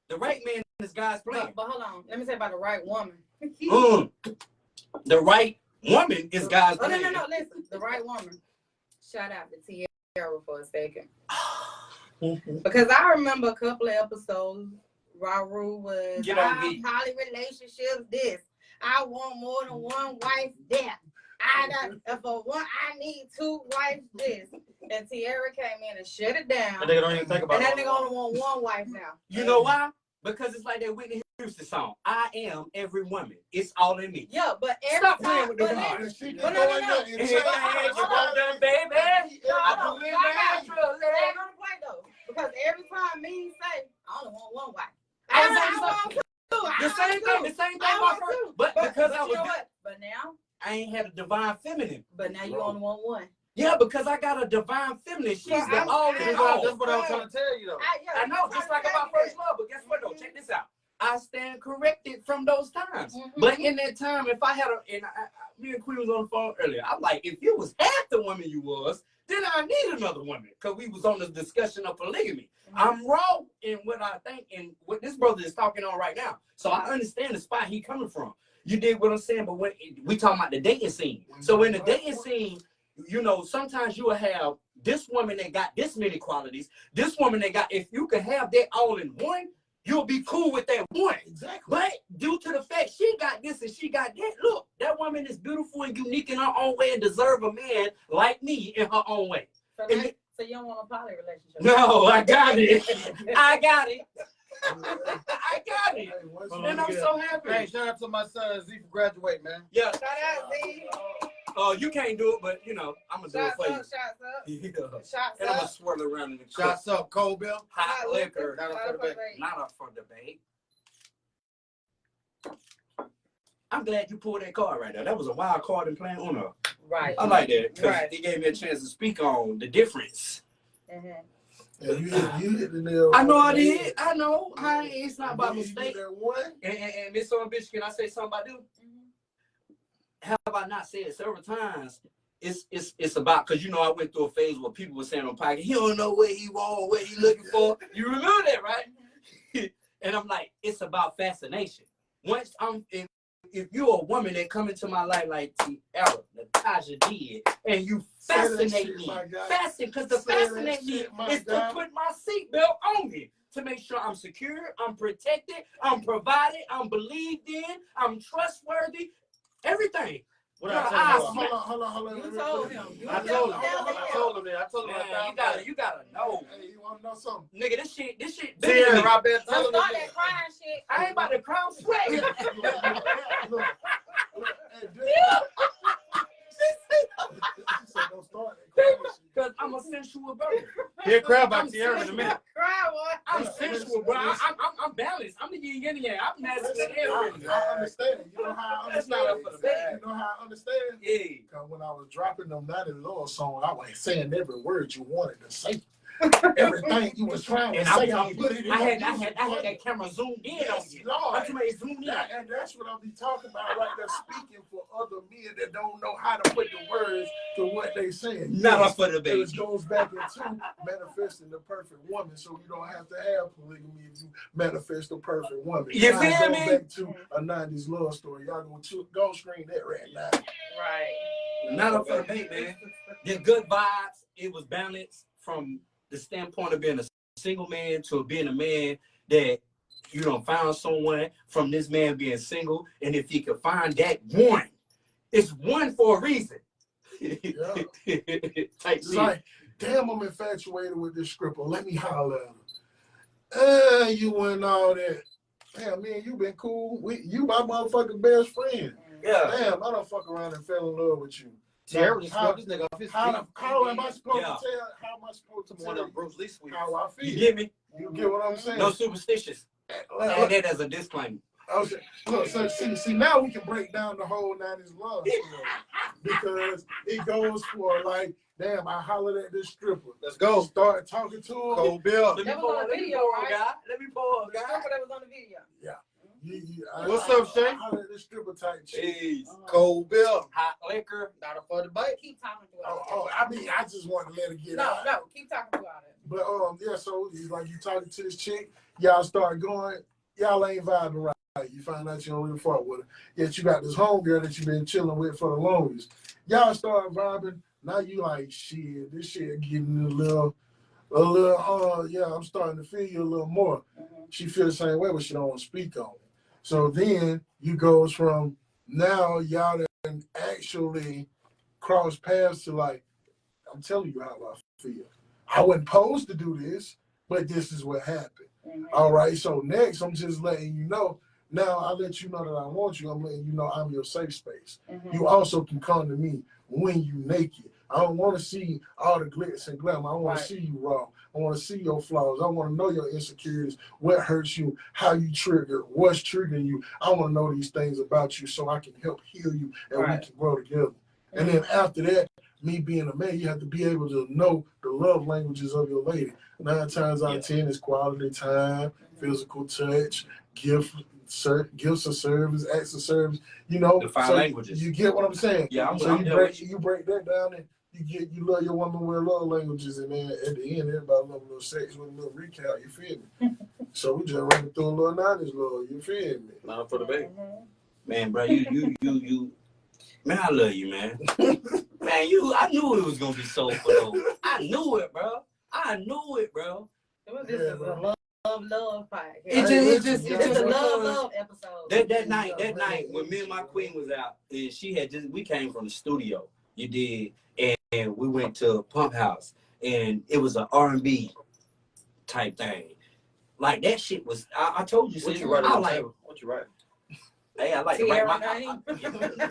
The right man is God's plan. But hold on. Let me say about the right woman. The right woman is God's Oh, plan. no. Listen. The right woman. Shout out to Tierra for a second. Because I remember a couple of episodes, Raru was Get on me. poly relationships this. I want more than one wife that. I need 2 wives this. And Tierra came in and shut it down. And they don't even think about And that it. nigga only want 1 wife now. You know why? Because it's like that Whitney Houston song. I am every woman. It's all in me. Yeah, but every Stop time, playing with the but heart. listen, She can But go no, in no. there and And change you it. want them, baby. I do it naturally. They ain't gonna play though. Because every time me say, I only want 1 wife. I I want 2. The same thing I my want first, 2. but because I you was, know what? But now I ain't had a divine feminine. you only want 1. Yeah, because I got a divine feminine. She's So the all in That's all. what I was trying to tell you though. I know, just like about first love. But guess what though? Check this out. I stand corrected from those times. But in that time, if I had me and Queen was on the phone earlier, I'm like, if you was half the woman you was, then I need another woman, because we was on this discussion of polygamy. I'm wrong in what I think and what this brother is talking on right now. So I understand the spot he coming from. You dig what I'm saying? But when we talking about the dating scene. So in the dating scene, you know, sometimes you will have this woman that got this many qualities, this woman that got, if you can have that all in one, you'll be cool with that one. Exactly. But due to the fact she got this and she got that, look, that woman is beautiful and unique in her own way and deserve a man like me in her own way. So, so you don't want a poly relationship? No, I got it. I got it. I got it. And I'm so happy. Hey, shout out to my son Z for graduating, man. Yeah. Shout out Z. You can't do it, but you know, I'm gonna do it for you. Shots up. Yeah. Shots And I'm up. gonna swirl around in the cup. Shots up, Cold Bill. Hot liquor. Not up for debate. Not up for debate. I'm glad you pulled that card right there. That was a wild card in playing Uno. Right. I like that because Right. it gave me a chance to speak on the difference. Yeah, you hit the nail. I know I did. I know. It's not by mistake. That one. And Miss On Bitch, can I say something about you? Have I not said it several times? It's about, because you know I went through a phase where people were saying on podcast, he don't know what he want, what he looking for. You remember that, right? And I'm like, it's about fascination. Once if you're a woman that come into my life like Tiara, Natasha did, and you fascinate me, because the fascinate me is to put my seatbelt on me to make sure I'm secure, I'm protected, I'm provided, I'm believed in, I'm trustworthy, everything. What I Hold on. You told him. I told him that. I told him Man, you gotta know. Hey, you want to know something? Nigga, this shit. Yeah, Rob, Don't start that crying shit. I ain't about to cry, I'm sweating. Look, don't start that. Because I'm a sensual brother. He'll cry about Tiara in a minute. Cry, boy. I'm sensual, bro. I'm balanced. I'm the yin and yang. I'm masculine and I understand. You know how I understand. That's not up for debate. You know how I understand? Yeah. Because when I was dropping them 90 Love song, I was saying every word you wanted to say. Everything you was trying to And say, I put it in. I had that camera zoomed in on Yes, you. Lord. I'm trying to zoom in. And that's what I'll be talking about right there, speaking for other men that don't know how to put the words to what they saying. Not up for debate. It goes back into manifesting the perfect woman, so you don't have to have polygamy if you manifest the perfect woman. You Now, feel go me? back to a 90s love story. Y'all go screen that right now. Right. Not up for debate, man. The good vibes. It was balanced from the standpoint of being a single man to being a man that you don't found someone, from this man being single, and if he could find that one, it's one for a reason. Yeah. Type It's shit. like, damn, I'm infatuated with this stripper. Let me holler at her. You and all that. Damn, man, you been cool. You my motherfucking best friend. Yeah. Damn, I don't fuck around and fell in love with you. Tiara just swept this nigga off his feet. How am I supposed Yeah. to tell? How am I supposed to One tell of Bruce Lee sweeps. how I feel? You get me? You get what I'm saying? No superstitious. Add that as a disclaimer. Okay. Look, so see, now we can break down the whole 90s love story because it goes for like, damn, I hollered at this stripper. Let's go. Start talking to her. Cold Bill. Let me That was borrow on the let me video, borrow, right? guy. Let me borrow, The guy. stripper that was on the video. What's up, Shay? I hollered at this stripper type shit. Jeez. Cold Bill. Hot liquor. Not up for debate. Keep talking throughout it. I mean, I just wanted to let it get No, out. no, keep talking throughout it. But yeah, so it's like you talking to this chick, y'all start going, y'all ain't vibing right. You find out you don't really fuck with her. Yet you got this homegirl that you've been chilling with for the longest. Y'all start vibing. Now you like, shit, this shit getting a little, yeah, I'm starting to feel you a little more. She feels the same way, but she don't want to speak on it. So then you goes from now y'all done actually cross paths to like, I'm telling you how I feel. I wasn't supposed to do this, but this is what happened. All right, so next I'm just letting you know. Now I let you know that I want you. I'm letting you know I'm your safe space. You also can come to me when you naked. I don't want to see all the glitz and glamour. I want to see you raw. I want to see your flaws. I want to know your insecurities, what hurts you, how you trigger, what's triggering you. I want to know these things about you so I can help heal you and we can grow together. And then after that, me being a man, you have to be able to know the love languages of your lady. 9 times out of 10 is quality time, physical touch, gifts of service, acts of service. You know, The 5 so languages. You get what I'm saying? Yeah, so you break that down and you love your woman with love languages, and then at the end, everybody love a little sex with a little recount. You feel me? So we just running through a little 90s love. You feel me? Not for the baby. Man, bro, you. Man, I love you, man. Man, I knew it was gonna be soulful though. I knew it, bro. I knew it, bro. This is a love podcast. It's just a love episode. That night when me and my queen was out, and we came from the studio. You did, and we went to Pump House, and it was an R&B type thing. Like that shit was. I told you, What sis, you writing? I like. What you writing? Hey, I like to write my.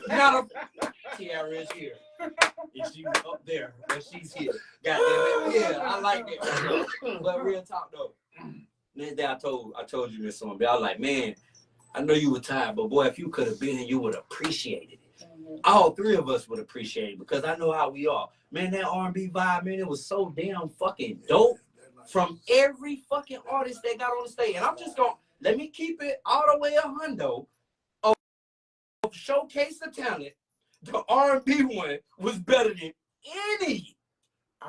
Not a Tiara is here. And she up there, but she's here. Goddamn it. Yeah, I like that. But real talk though. Then I told you Miss Somebody. I was like, man, I know you were tired, but boy, if you could have been here, you would have appreciated it. All 3 of us would appreciate it because I know how we are. Man, that R&B vibe, man, it was so damn fucking dope from every fucking artist that got on the stage. And I'm just gonna let me keep it all the way 100. Showcase the talent. The R&B one was better than any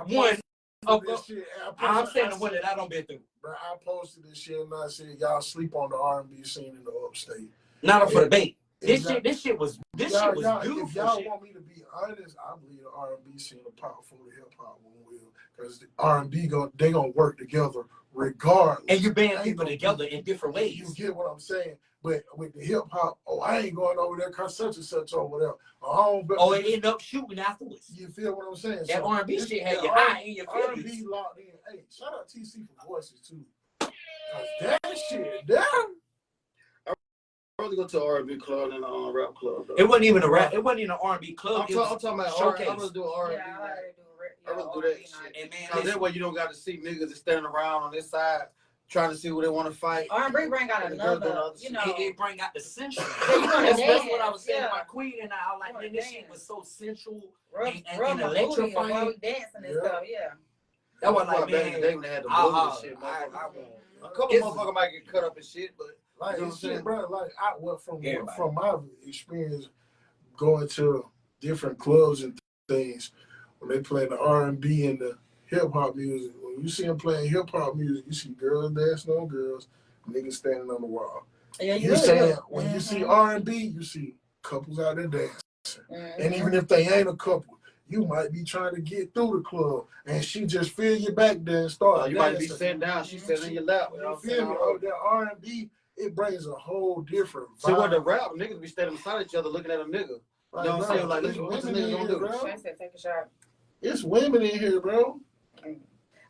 one of the shit. I'm saying the one that I don't been through. Bro, I posted this shit and I said y'all sleep on the R&B scene in the upstate. Not for the bait. This shit was beautiful. If y'all want me to be honest, I believe the R&B scene will pop for the hip hop one will, because the R&B they gonna work together regardless. And you band people together in different ways. You get what I'm saying? But with the hip hop, I ain't going over there cause such and such over there. It end up shooting afterwards. You feel what I'm saying? That R&B shit had you high in your feelings. R&B locked in. Hey, shout out TC for voices too. Cause that shit, damn. I'd rather go to an R&B club than a rap club. Though. It wasn't even a rap. It wasn't even an R&B club. I'm talking about showcase. I'm gonna do R&B. Yeah, I rather do that shit. And man, Cause that way you don't got to see niggas that's standing around on this side trying to see who they want to fight. R&B bring out another, you know. It bring out the sensual. That's what I was saying. My queen and I like, man, this shit was so sensual and electrifying. While we dancing and stuff, yeah. That was like back in the day when they had the blues and shit. A couple motherfuckers might get cut up and shit, but like you know shit, bro. Like I went from my experience going to different clubs and things when they play the R&B and the hip hop music. When you see them playing hip hop music, you see girls dancing on girls, niggas standing on the wall. Yeah, you saying when you see R&B, you see couples out there dancing, and even if they ain't a couple, you might be trying to get through the club, and she just feel you back there and start. You might be sitting down, she sitting in your lap. You feel me? Oh, that R&B, it brings a whole different vibe. See, what the rap niggas be standing beside each other looking at a nigga. Like, you know what I'm saying? Like, listen, what this nigga gonna do? I said, take a shot. It's women in here, bro.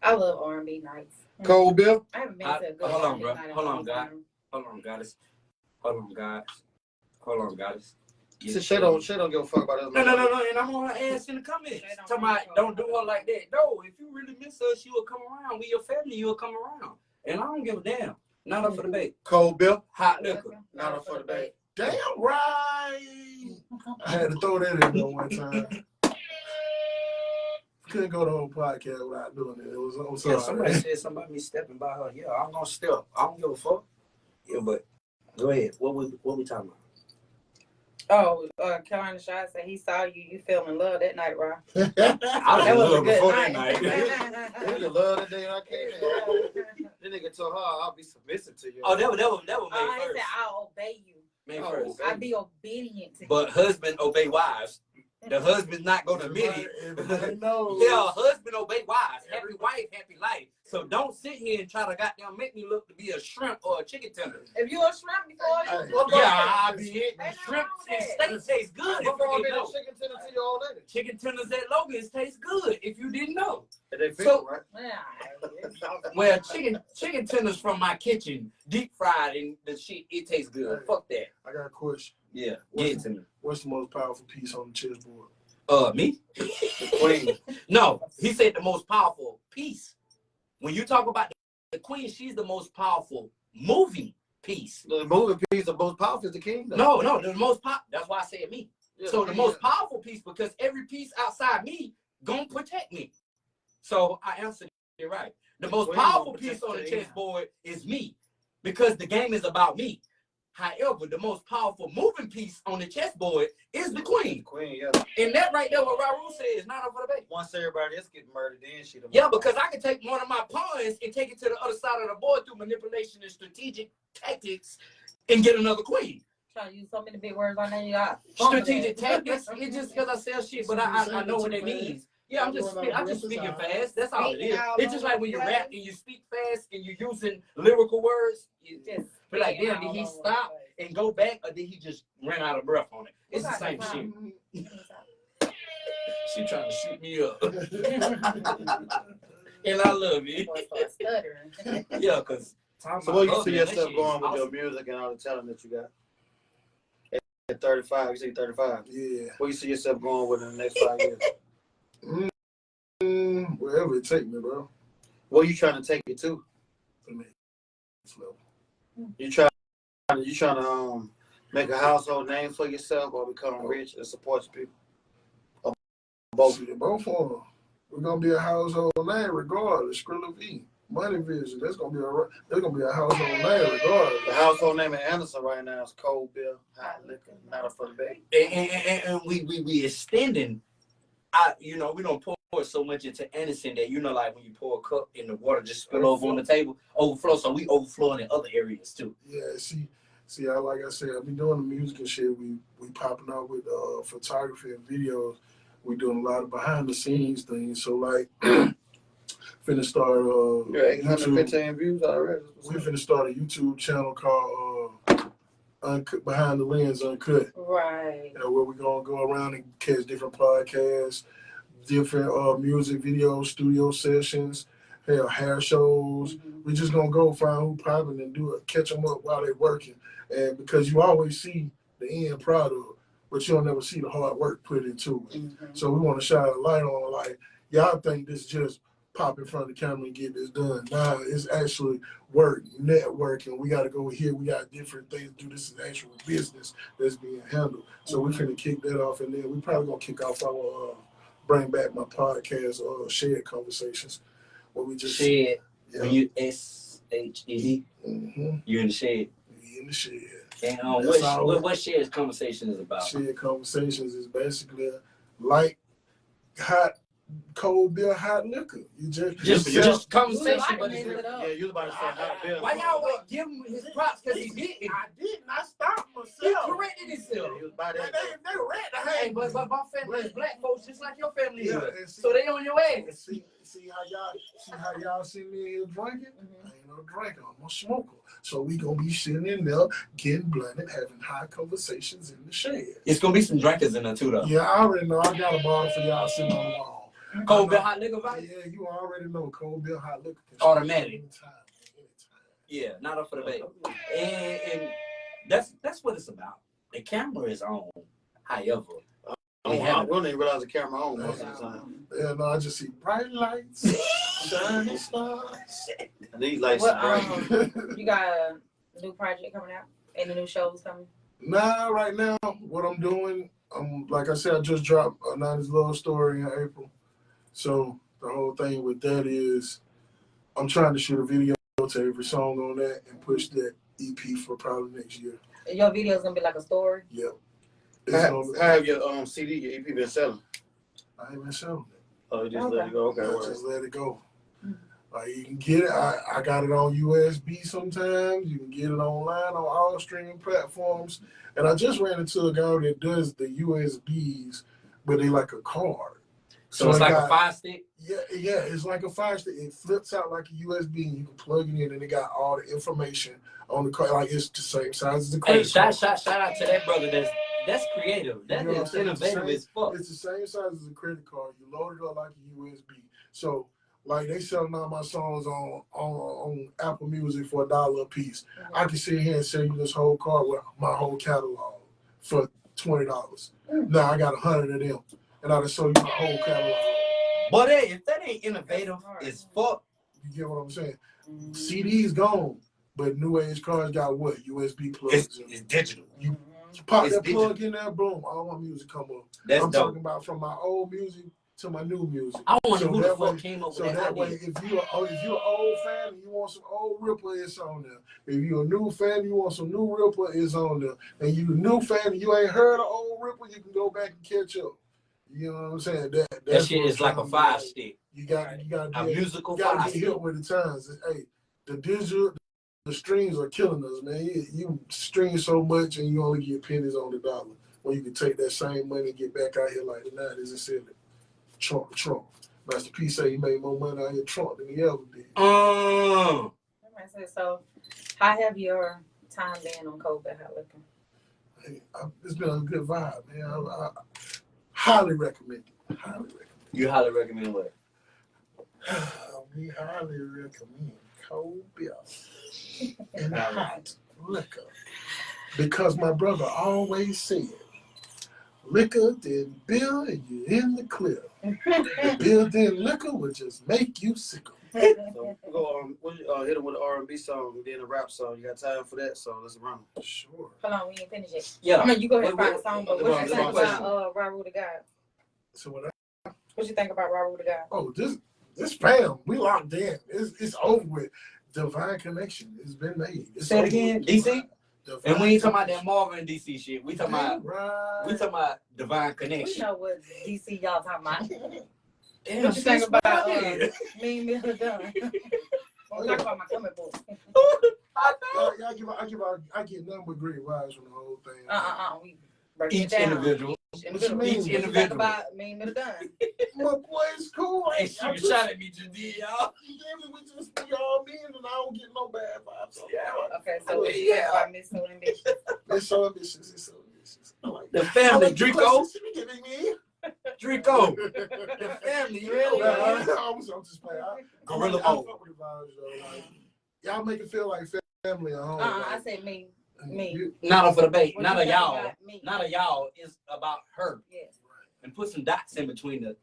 I love R&B nights. Cold Bill? I haven't been to a good Hold on, R&B bro. night in a Hold on, long God. time. Hold on, goddess. Hold on, guys. Hold on, goddess. She don't give a fuck about us. No. And I'm on her ass in the comments. Talking about don't do her like that. No, if you really miss us, you will come around. We your family, you will come around. And I don't give a damn. Not up for the bait. Cold Bill? Hot liquor. Not up for the bait. Damn right. I had to throw that in there one time. Couldn't go the whole podcast without doing it. It was somebody said somebody be stepping by her. Yeah, I'm gonna step. I don't give a fuck. Yeah, but go ahead. What we talking about? Oh, Carolina Shaw said he saw you. You fell in love that night, Rob. I was That in was a love good before night. that night. Nigga love that day I came in. That nigga told her I'll be submissive to you. Oh, that was May He first. said, I'll obey you. May first. I'll be obedient to you. But husband obey wives. The husband's not gonna admit it. Everybody knows. Yeah, husband obey wives. Happy wife, happy life. So don't sit here and try to goddamn make me look to be a shrimp or a chicken tender. If you a shrimp before you, Yeah, I'll be it. Shrimp and steak taste good. If you didn't know. Chicken tender to your old lady. Chicken tenders at Logan's taste good if you didn't know. They fix So- it, right? Well, chicken tenders from my kitchen, deep fried and the shit, it tastes good. Fuck that. I got a question. Yeah, get it to me. What's the most powerful piece on the chessboard? Me? The queen. No, he said the most powerful piece. When you talk about the queen, she's the most powerful moving piece. The moving piece of most powerful is the king. Though. No, the most pop. That's why I said me. Yeah, So the most powerful piece, because every piece outside me gonna protect me. So I answered it right. The most queen powerful gonna piece protect on the the king. chessboard is me. because the game is about me. However, the most powerful moving piece on the chessboard is the queen. Queen, yeah. And that right there, what Raul said, is not over the bait. Once everybody else get murdered, then she. Yeah, because I can take one of my pawns and take it to the other side of the board through manipulation and strategic tactics and get another queen. Trying to use so many big words on there, you got Strategic tactics. It's just because I sell shit, but I know what it means. Yeah, I'm just speaking fast. That's all it is. It's just like when you rap and you speak fast and you're using lyrical words. Just be like, damn, did he stop and go back, or did he just run out of breath on it? It's the same shit. She trying to shoot me up. And I love it. Yeah, because. So what you see yourself going with your music and all the talent that you got? At 35, you say 35. Yeah. Where you see yourself going with in the next 5 years? Wherever it take me, bro. What are you trying to take it to? You trying to make a household name for yourself or become rich and support your people? Or both. Both of them. We're gonna be a household name regardless. Skrilla V. Money Vision. That's gonna be a household name regardless. The household name in Anderson right now is Cold Beer, Hot Liquor, not a for the bag. And we extending. We don't pour so much into Anderson that like when you pour a cup and the water just spill over on the table, overflow. So we overflowing in other areas too. Yeah, see, like I said, I be doing the music and shit. We popping up with photography and videos. We doing a lot of behind the scenes things. So like, finna start 815 views already. We finna start a YouTube channel called Behind the Lens Uncut. Right. Where we gonna go around and catch different podcasts, different music videos, studio sessions, hair shows. We just gonna go find who popping and catch them up while they working. And because you always see the end product, but you don't never see the hard work put into it. So we want to shine a light on, like, y'all think this just pop in front of the camera and get this done. Nah, it's actually work, networking. We got to go here. We got different things to do. This is actual business that's being handled. So we finna kick that off, and then we probably gonna kick off our bring back my podcast, Shared Conversations, where we just Shed. Yeah. You SHED. You in the shed. We in the shed. And what Shared Conversations is about? Shared Conversations is basically like hot. Cold beer, hot liquor. You just conversation, but you was about to say hot beer. Why y'all give him his props? Because he didn't. I didn't. I stopped myself. He corrected himself. He was by that. They read. Hey, but my family is black folks, just like your family is. See, so they on your ass. See how y'all see me in here drinking? I ain't no drinker. I'm a smoker. So we gonna be sitting in there, getting blended, having high conversations in the shed. It's gonna be some drinkers in there too, though. Yeah, I already know. I got a bottle for y'all sitting on the wall. Cold beer, hot liquor, right? Yeah, you already know cold beer, hot liquor. Automatic. Anytime. Yeah, not up for the bait. And that's what it's about. The camera is on. However, I don't even realize the camera on most of the time. Yeah, no, I just see bright lights, shining stars. And these lights you got a new project coming out? Any new shows coming? Nah, right now, what I'm doing, like I said, I just dropped a 90s Love Story in April. So the whole thing with that is I'm trying to shoot a video to every song on that and push that EP for probably next year. Your video is gonna be like a story? Yep. How have your CD, your EP been selling? I ain't been selling it. Oh, you just let it go? Okay. I just let it go. Like you can get it. I got it on USB sometimes. You can get it online on all streaming platforms. And I just ran into a guy that does the USBs, but they like a card. So it's like a Fire Stick? Yeah, it's like a Fire Stick. It flips out like a USB, and you can plug it in, and it got all the information on the card. Like it's the same size as the credit card. Shout out to that brother. That's creative. That is innovative as fuck. It's the same size as a credit card. You load it up like a USB. So like they selling all my songs on Apple Music for $1 a piece. I can sit here and sell you this whole card with my whole catalog for $20. Now I got 100 of them, and I just show you my whole catalog. But hey, if that ain't innovative, it's fuck. You get what I'm saying? CD's gone, but new age cards got what? USB plugs. It's digital. You pop that plug in there, boom, all my music come up. That's I'm dope. talking about from my old music to my new music. I wonder So who the that fuck way, came up so with that that idea. way, if you're an old fan and you want some old Ripper, it's on there. If you're a new fan, you want some new Ripper, it's on there. And you a new fan and you ain't heard of old Ripper, you can go back and catch up. You know what I'm saying? That shit is like a fire stick. You got A musical you gotta fire be stick. hit with the times. Hey, the streams are killing us, man. You stream so much and you only get pennies on the dollar. When you can take that same money and get back out here like the 90s and sell it. Trump. Master P say he made more money out here Trump than he ever did. So, how have your time been on COVID? How looking? Hey, it's been a good vibe, man. I highly recommend it. Highly recommend it. You highly recommend what? We highly recommend cold beer and hot liquor. Because my brother always said, liquor then beer and you're in the clear. The beer then liquor will just make you sicker. So we'll go hit him with an R&B song and then a rap song. You got time for that? So let's run. Sure. Hold on, we ain't finished yet. Yeah. I mean, you go ahead and find a song, but what you think question. about Raul the God? So What you think about Raul the God? oh, this fam, we locked in. It's over with. Divine connection has been made. Say it again, DC? Divine And we ain't talking about that connection. Marvin DC shit. We talking about Divine We Connection. know what DC y'all talking about. Damn, What you think about me Me Miller Dunn? I'm talking about my comic book. I get nothing but great vibes from the whole thing. We break it Each down. individual. What you mean? What you think individual. about Me Miller Dunn? My boy's cool. Hey, she was shot at me just did, y'all. We all men and I don't get no bad vibes. Yeah. Okay, so what you think about Miss So Ambitious? It's so ambitious. It's so ambitious. I like The family, Drico. Drico. The The family, Really? I'm just playing. Gorilla I mode. fuck with the vibes, though. Like, y'all make it feel like family at home. I said me. Me. Not for the bait. What Not you a think y'all. about me? Not a y'all. It's about her. Yes. And put some dots in between the.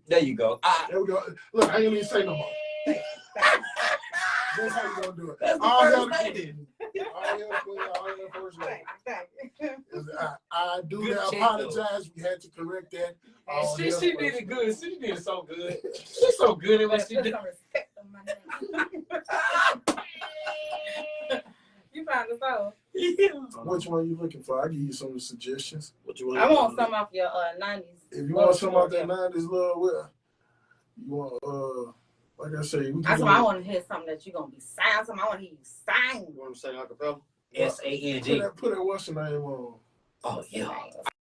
There you go. There we go. Look, I ain't even say no more. That's how you gonna do it. That's the All first hell lady. All hell queen, all hell first lady. Thank you. I do Good that. check, Apologize. We had to correct that. All She hell did first it good. She did it so good. She's so good at what she Put did. some respect on my name. You found the song. Which one you looking for? I give you some suggestions. What you want? I want some off your 90s. If you want some of that 90s love, well, you want like I say, we That's why I want to hear something that you're gonna be singing. I want to hear you sing. You want to sing acapella? SANG. Put that what's the name on? Oh yeah.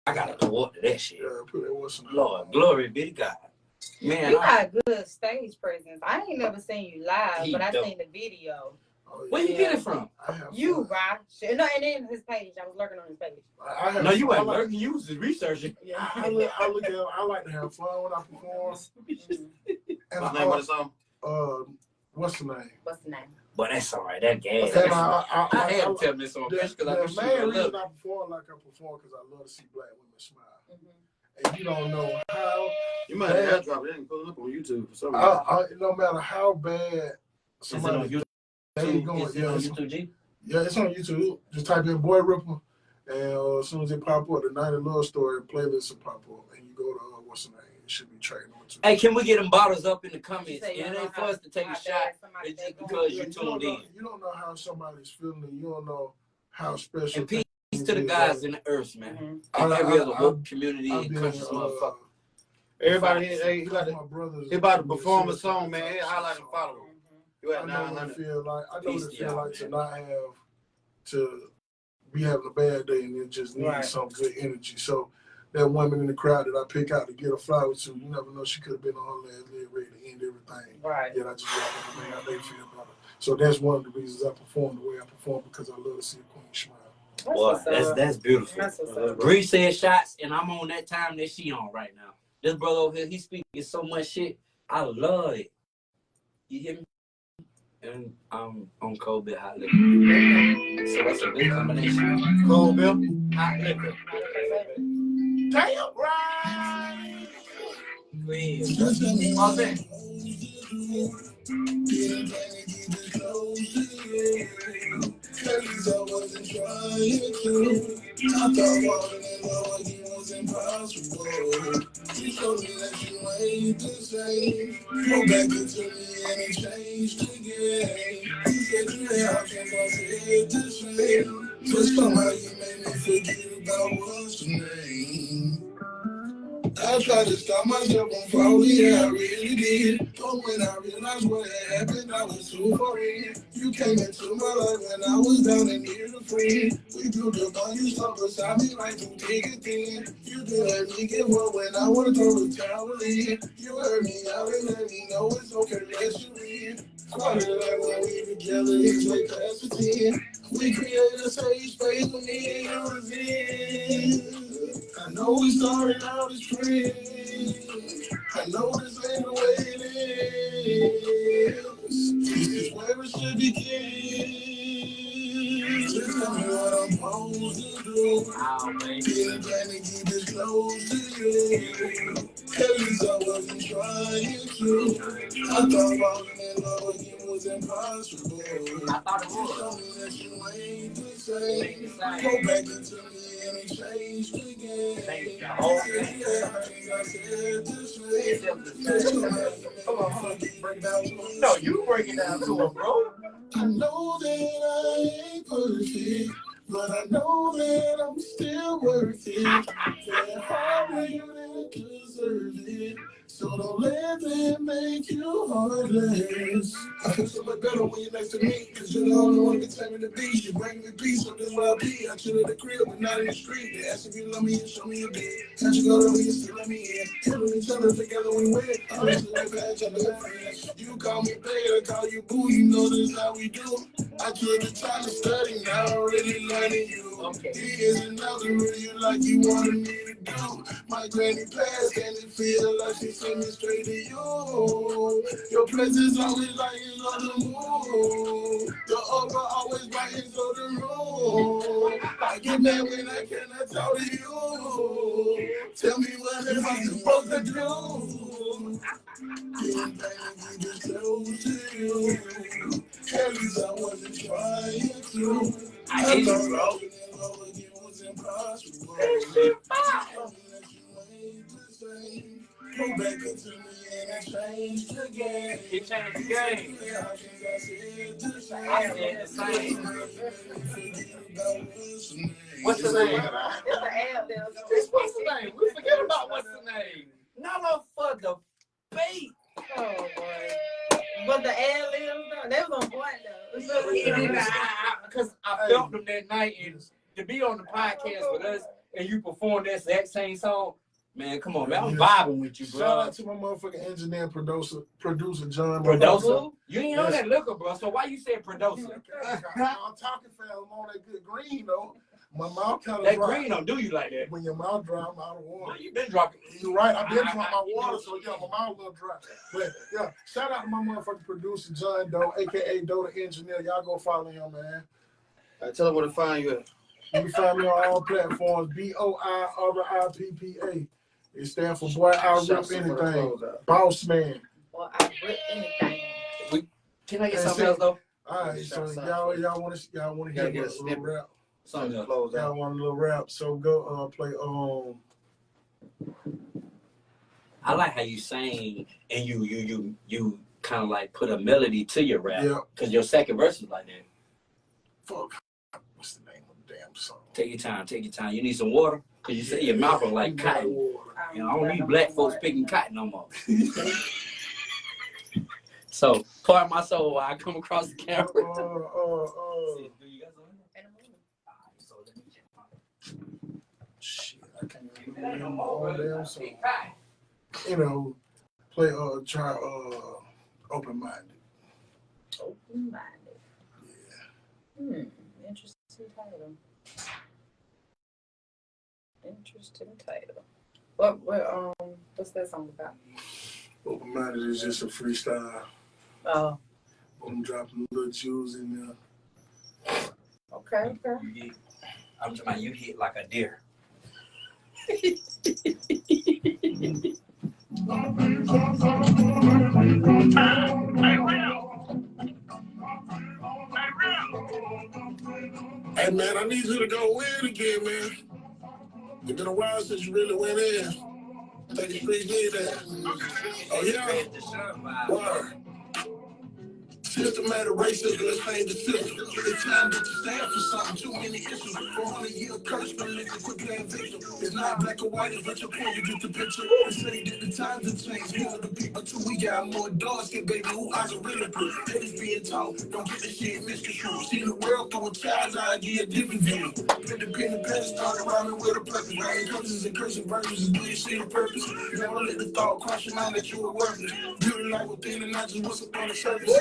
I gotta go up to that shit. Yeah, put that what's the name Lord, on. glory be to God. Man, You got good stage presence. I ain't never seen you live, He but I dope. seen the video. Oh, yeah. where you get it from? I have You, fun. right? No, and then his page. I was lurking on his page. I have No, you fun. ain't lurking. You was researching. I like to have fun when I perform. And What's the name of the song? what's the name? What's the name? But that's all right. That gas. And I had to tell me some the bitch because I knew she main was reason love. I perform like I perform because I love to see black women smile. And you don't know how. You might have dropped it and put it up on YouTube for some reason. No matter how bad Is it on somebody YouTube? going, Is it on YouTube, G? Yeah, it's on YouTube. Just type in BoiRippa, and as soon as it pop up, the 90 Love Story playlist will pop up, and you go to what's the name? It should be tracking on YouTube. Hey, can we get them bottles up in the comments? You say It you ain't for know us to take how a shot. bad somebody It's just that because Yeah, you tuned in. You don't know how somebody's feeling. You don't know how special. And peace to the guys in the earth, man. Mm-hmm. And every other woke community I've and been, conscious motherfucker. Everybody, he about to perform a to song, man. Hey, highlight and follow. You I at know what it 900. feel like. I know Peace what it to feel y'all, like to man. not have to be having a bad day and it just need Right. some good energy. So that woman in the crowd that I pick out to get a flower to, you never know, she could have been on her last leg ready to end everything. Right. Yet I just want to make how they feel better. So that's one of the reasons I perform the way I perform, because I love to see a queen smile. Boy, that's beautiful. That's what's up. Bree said shots, and I'm on that time that she on right now. This brother over here, he speaking so much shit. I love it. You hear me? And I'm on cold bill hot liquor. So that's a good combination. Cold Bill. Hot liquor. Damn right! Please. What's that? was impossible. You showed me that you ain't the same. Go back into me and it changed again. You said you had options, I said the same. But somehow you made me forget about what's the name. I tried to stop myself from falling, yeah, I really did. But when I realized what had happened, I was too far in. You came into my life when I was down and needed a friend. We built a bond, you stuck beside me like through thick and thin. You didn't let me get one when I wanna throw the towel in. You heard me out and let me know it's okay, let you in. Started like when we together, it's way past the 10. We created a safe space for me and you was in. I know we started out as friends. I know this ain't the way it is. This is where it should begin. Just tell me what I'm supposed to do. Didn't plan to keep this close to you. At least I wasn't trying to. I thought falling in love again was impossible. You told me that you ain't the same. Go back into me and it changed again. I said the same. No, you break it down to him, bro. I know that I ain't perfect, but I know that I'm still worth it. That harder you didn't deserve it. So don't let them make you heartless. I feel so much better when you're next to me, cause you're the only one that can tell me to be. You bring me peace, so that's where I be. I chill at the crib, but not in the street. They ask if you love me and show me a bit. How'd you go to me and still let me in? Killing each other together we win. I'm just living at each other friends. You call me babe, I call you boo, you know this how we do. I took the time to study, now I'm really learning you. He isn't nothing with you like you wanted me to do. My granny passed and it feel like she sent me straight to you. Your presence always lighting on the moon. Your aura always brightens on the room. I get mad when I cannot talk to you. Tell me what am I supposed to do? Didn't think to keep this close to you. At least I wasn't trying to. I thought falling in love again was impossible. You told me that you ain't the same. Go back into me and it changed again. It changed the game. I said the same. What's the name? It's an ad there. What's the name? We forget about what's the name. Not up for the bait. Oh boy. But the ad libs, they was on point though. Because I felt them that night, and to be on the podcast with us and you perform that exact same song, man, come on, man, I'm vibing with you, bro. Shout out to my motherfucking engineer and producer John. Producer? You ain't on that liquor, bro. So why you said producer? I'm talking fast. I'm on that good green though. My mouth kind of That dry. green don't do you like that. When your mouth dry, I'm out of water. Man, you been dropping. You're right. I've been drinking my water, so yeah, my mouth a little dry. But yeah, shout out to my motherfucking producer John Doe, aka Doe the Engineer. Y'all go follow him, man. Tell them where to find you at. You can find me on all platforms. BoiRippa. It stands for Boy I Rip Anything. Bossman. Boy, I rip anything. Can I get something else though? All right, so y'all want to hear a little rap? Something else. Y'all want a little rap? So go play I like how you sing and you kind of like put a melody to your rap. Yeah. Cause your second verse is like that. Fuck. What's the name of the damn song? Take your time. You need some water? Cause you say your mouth is like cotton. You know, I don't need black folks picking cotton no more. So, pardon my soul while I come across the camera. Shit, I can't remember all damn song. You know, play try Open-Minded. Open-minded. Yeah. Interesting title. What's that song about? Open-Minded is just a freestyle. Oh. I'm dropping little jewels in there. Okay. I'm talking about you hit like a deer. Hey man, I need you to go in again, man. It's been a while since you really went in. I think the streets need that. Oh, yeah? Word. Systematic racism, let's change the system. It's time that you stand for something. Too many issues. 400-year curse, religion, quit playing victim. It's not black or white, it's your point, you get the picture. They say that the times have changed. More of the people too, we got more dark skin, baby, who eyes are really blue. That is being taught, don't get the shit misconstrued. See the world through a child's eye, get a different view. Independent parents started rhyming with a purpose. Writing curses and cursing verses, do you see the purpose? Never let the thought cross your mind that you were worthless. Building life within and not just what's up on the surface.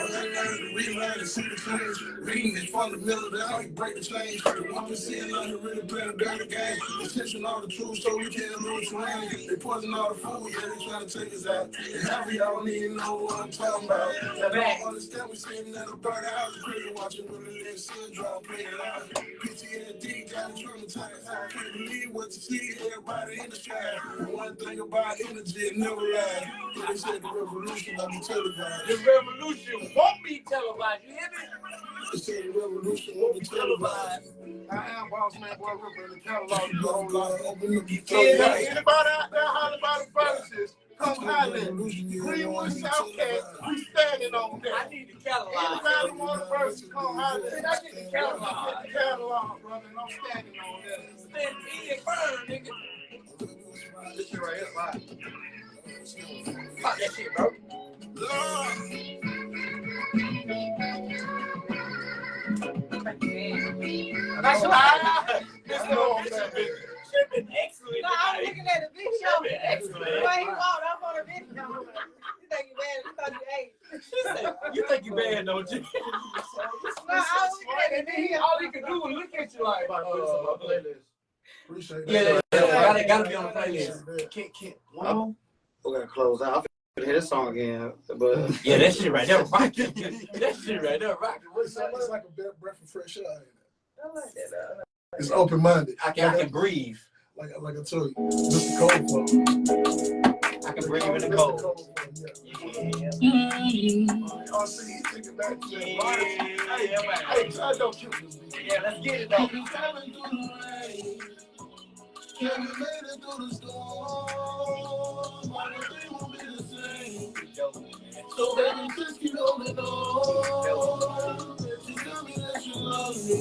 Relearn and see the change. Reading is fundamental to how you break the change. The 1% learn to really play the dirty game. Attention all the truth so we can't lose terrain. They poison all the food, yeah, they trying to take us out. And half of y'all don't even know what I'm talking about. I don't understand we sitting at a burner house, crazy watching women live syndrome play it out. PTSD got me traumatized. I can't believe what you see, everybody in the sky. One thing about energy, it never lies. They said the revolution will be televised. The revolution won't be televised, you hear me? They said the revolution won't be televised. I am Bossman BoiRippa in the catalog. So anybody out there holler about the furnaces, come holler. Greenville SC, we standing on that. I need the catalog. Anybody want the furnaces, come holler. I need the catalog. Get the catalog, brother, and I'm standing on that. Stand in and burn, nigga. This shit right here, fire. Pop that shit, bro. Shit been excellent. No, I was looking at the video. Excellent. When he walked up on the video, you think you bad? You thought you ate. You think you bad, don't you? No, I was looking at the video. All he could do was look at you like, Appreciate yeah, that. gotta be on the playlist. Can't. Wow. We're gonna close out. I'm finna hear this song again, but Yeah, that shit right there rocking. That shit right there rocking. What's that? It's like a breath of fresh air. I like that. It's open-minded. I can breathe. Like I told you, Mr. Cold Flow. I can breathe in the cold. Yeah. Oh, see, he thinking back to that. Hey, I don't kill this. Yeah, let's get it though. Can we make it through the storm? Why the thing won't be the same? So baby, just keep holding on. She tell me that she loves me.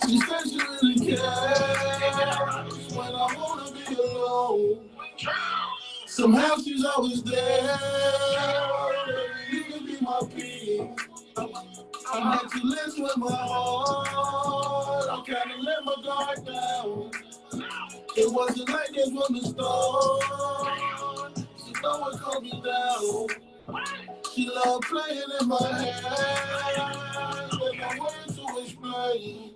She said she really cares when I wanna be alone. Somehow she's always there. You can be my peace. I'm meant to listen with my heart. I'm trying to let my guard down. It wasn't like this from the start. She know what calmed me down. She loved playing in my hand. There's no words to explain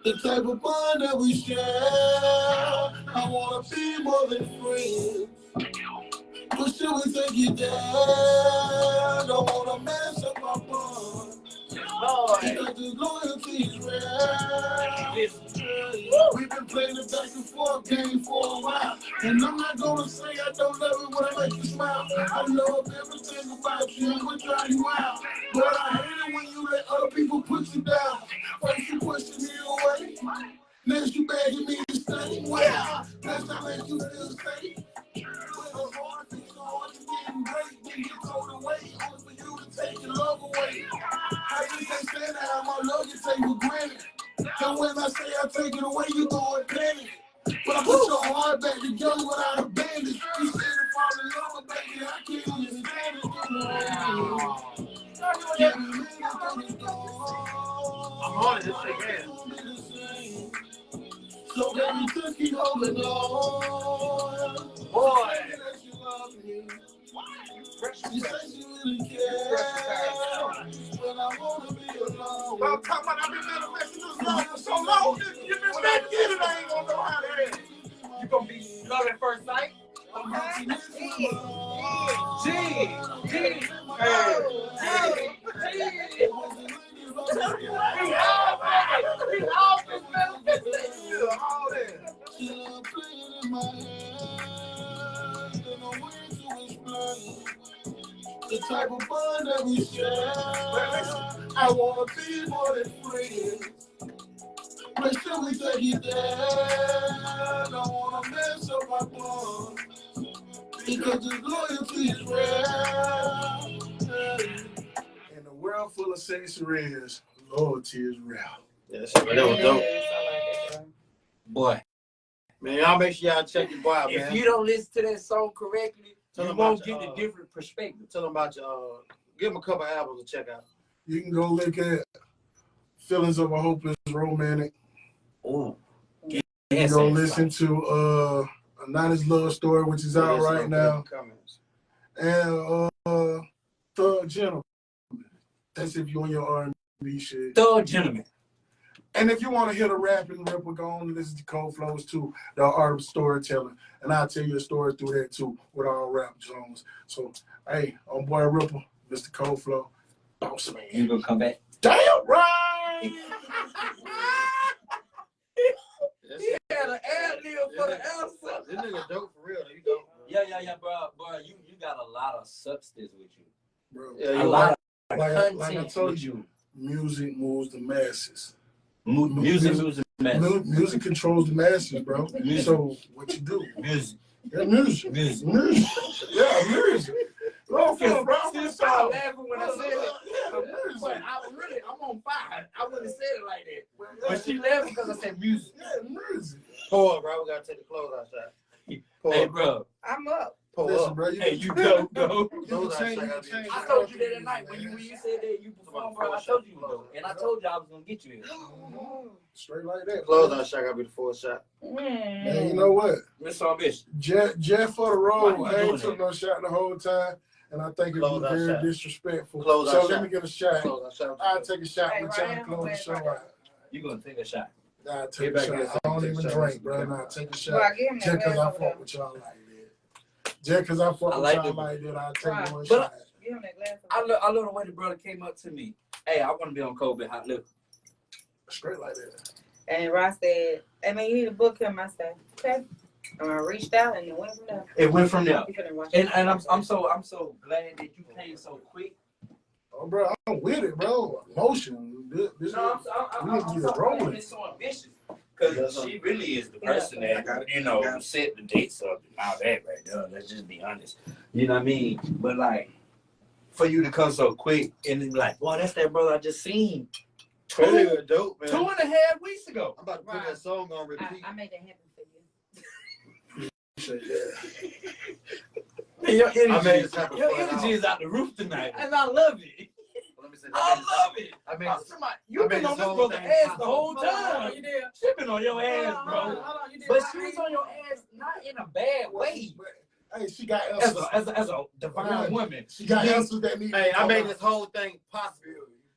the type of bond that we share. I wanna be more than friends. But should we take it down? Don't wanna mess up my bond. Because this loyalty is rare. We've been playing the back and forth game for a while. And I'm not gonna say I don't love it when I make you smile. I love everything about you and we try you out. But I hate it when you let other people put you down. First you pushing me away, next you begging me to stay. Well, next I let you feel safe. With a heart that's so hard to getting great, then get told away, only for you to take your love away. How you can't stand that? How my love you take for granted. And when I say I take it away, you go and panic. But I put your heart back together without a bandage. You said to fall in love with baby, I can't even stand it. I'm on it. This shit, So baby, just keep holding on. Boy. She said she really cares, but I wanna be alone. I'm talking about I've been manifesting this love for so long. You've been back in it, I ain't gonna know how to act. You gonna be love at first sight? Okay. The type of bond that we share. I wanna be more than friends. But should we take it there? Don't wanna mess up my bond. Because the loyalty is real. In a world full of sexuries, loyalty is real. Yes, that was dope. Boy, Man, y'all make sure y'all check your boy out, man. if you don't listen to that song correctly, Tell you them won't about get your, a different perspective. Tell them about your, give them a couple albums to check out. You can go look at Feelings of a Hopeless Romantic. Oh, You can go listen to A Nice Love Story, which is out right now. And Thug Gentleman. That's if you on your R&B shit. Thug Gentleman. And if you want to hear the rapping, Ripper, go on and listen to Cold Flows too, the art of storytelling. And I'll tell you a story through that too, with all rap Jones. So, hey, I'm BoiRippa, Mr. Cold Flow, Bossman. You gonna come back? Damn right! He had an ad lib for the answer. This nigga dope for real. You dope. Yeah, bro. You got a lot of substance with you. Bro, Yeah, A you lot of like content I told with you, music moves the masses. Music moves the masses. Music controls the masses, bro. Music. So what you do? Music. Yeah, music. Music. Yeah, music. Bro, Still started laughing when I said it. Yeah, But I'm on fire. I wouldn't have said it like that. But she laughed because I said music. Yeah, music. Pull up, bro. We gotta take the clothes outside. Pull Hey, up. bro. I'm up. Pull Listen, up. bro. Hey, you go. Those can change- outside gotta be- I told you that at night when you said that you performed, bro. I told you though, and I told you I was gonna get you here. Straight like that. Clothes outside gotta be the full shot. Man, you know what? Miss Ambition. Jeff for the Why road. you I doing ain't took that? no shot the whole time, and I think it Close was our very shot. disrespectful. Close So our let shot. me get a shot. Clothes outside. I'll take a shot Hey, with right y'all to now, close the right show now. out. You gonna take a shot? I'll take a back shot. here, I don't take a even shot. drink, bro. I'll take a Well, shot. I give him Just that because I glass fuck over there. with y'all like that. Just because I fuck I with like y'all it. like that, I'll take Right. one But- shot. Give him that glass I over there. love the way the brother came up to me. Hey, I want to be on Kobe Hot Liquor. Straight like that. And Ross said, "I mean, you need to book him." I said, "Okay." And I reached out and it went from there. It went from there. You finna watch And it. I'm so glad that you came so quick. Oh, bro, I'm with it, bro. Emotion. This No, we need to get it rolling. It's so ambitious. Because she really is the person that, set the dates up and all that right there. Let's just be honest. You know what I mean? But like, for you to come so quick and then be like, boy, that's that brother I just seen That nigga dope, man. 2.5 weeks ago. I'm about to put that song on repeat. I made that happen for you. Man, your I made energy, this happen your for an energy hour. is out the roof tonight. And I love it. Let me say I love it. I made I'm this. talking about, you've been made on this this whole brother thing ass the whole Hold on, time. you did. She been on your ass, Hold bro. on, you did. But she was on your ass not in a bad way. Hey, she got As answers. a divine woman. She got answers that need. Hey, to I come made out. this whole thing possible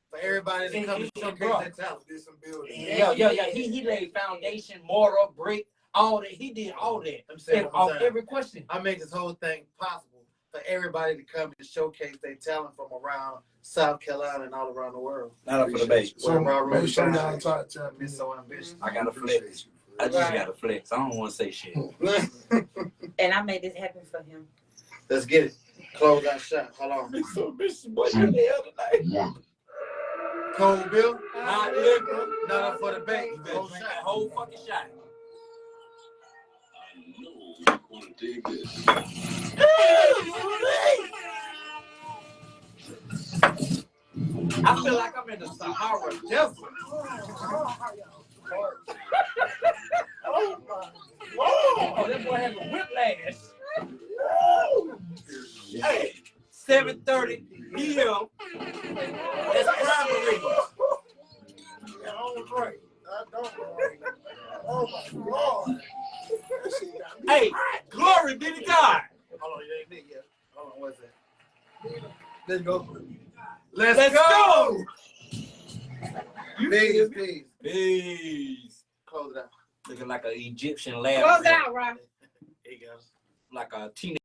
for everybody to come and showcase bro. their talent. Did some building. Yeah. He laid foundation, mortar, brick, all that. He did all that. I'm saying And one more off time. every question. I made this whole thing possible for everybody to come and showcase their talent from around South Carolina and all around the world. Not up for the bait. So make sure y'all talk to I'm me. so ambitious. I got to flex. I just Right. got to flex. I don't want to say shit. And I made this happen for him. Let's get it. Close that shot. Hold on. So, bitch, boy, you the hell tonight. Cold Bill. Hot liquor. Not up for the bait. You better drink that whole fucking shot. I know you're gonna dig this. I feel like I'm in the Sahara Desert. Oh, that boy has a whiplash. Hey, 7:30 p.m. That's primary. I don't drink. I don't drink. Oh my God. That shit got me. Hey, glory be to God. Hold on, you ain't big yet. Hold on, what's that? Let's go. Let's go. You Peace, feel me? peace. Peace. Close it out. Looking like an Egyptian lab. Close it rat. out, Rob. Here you go. Like a teenage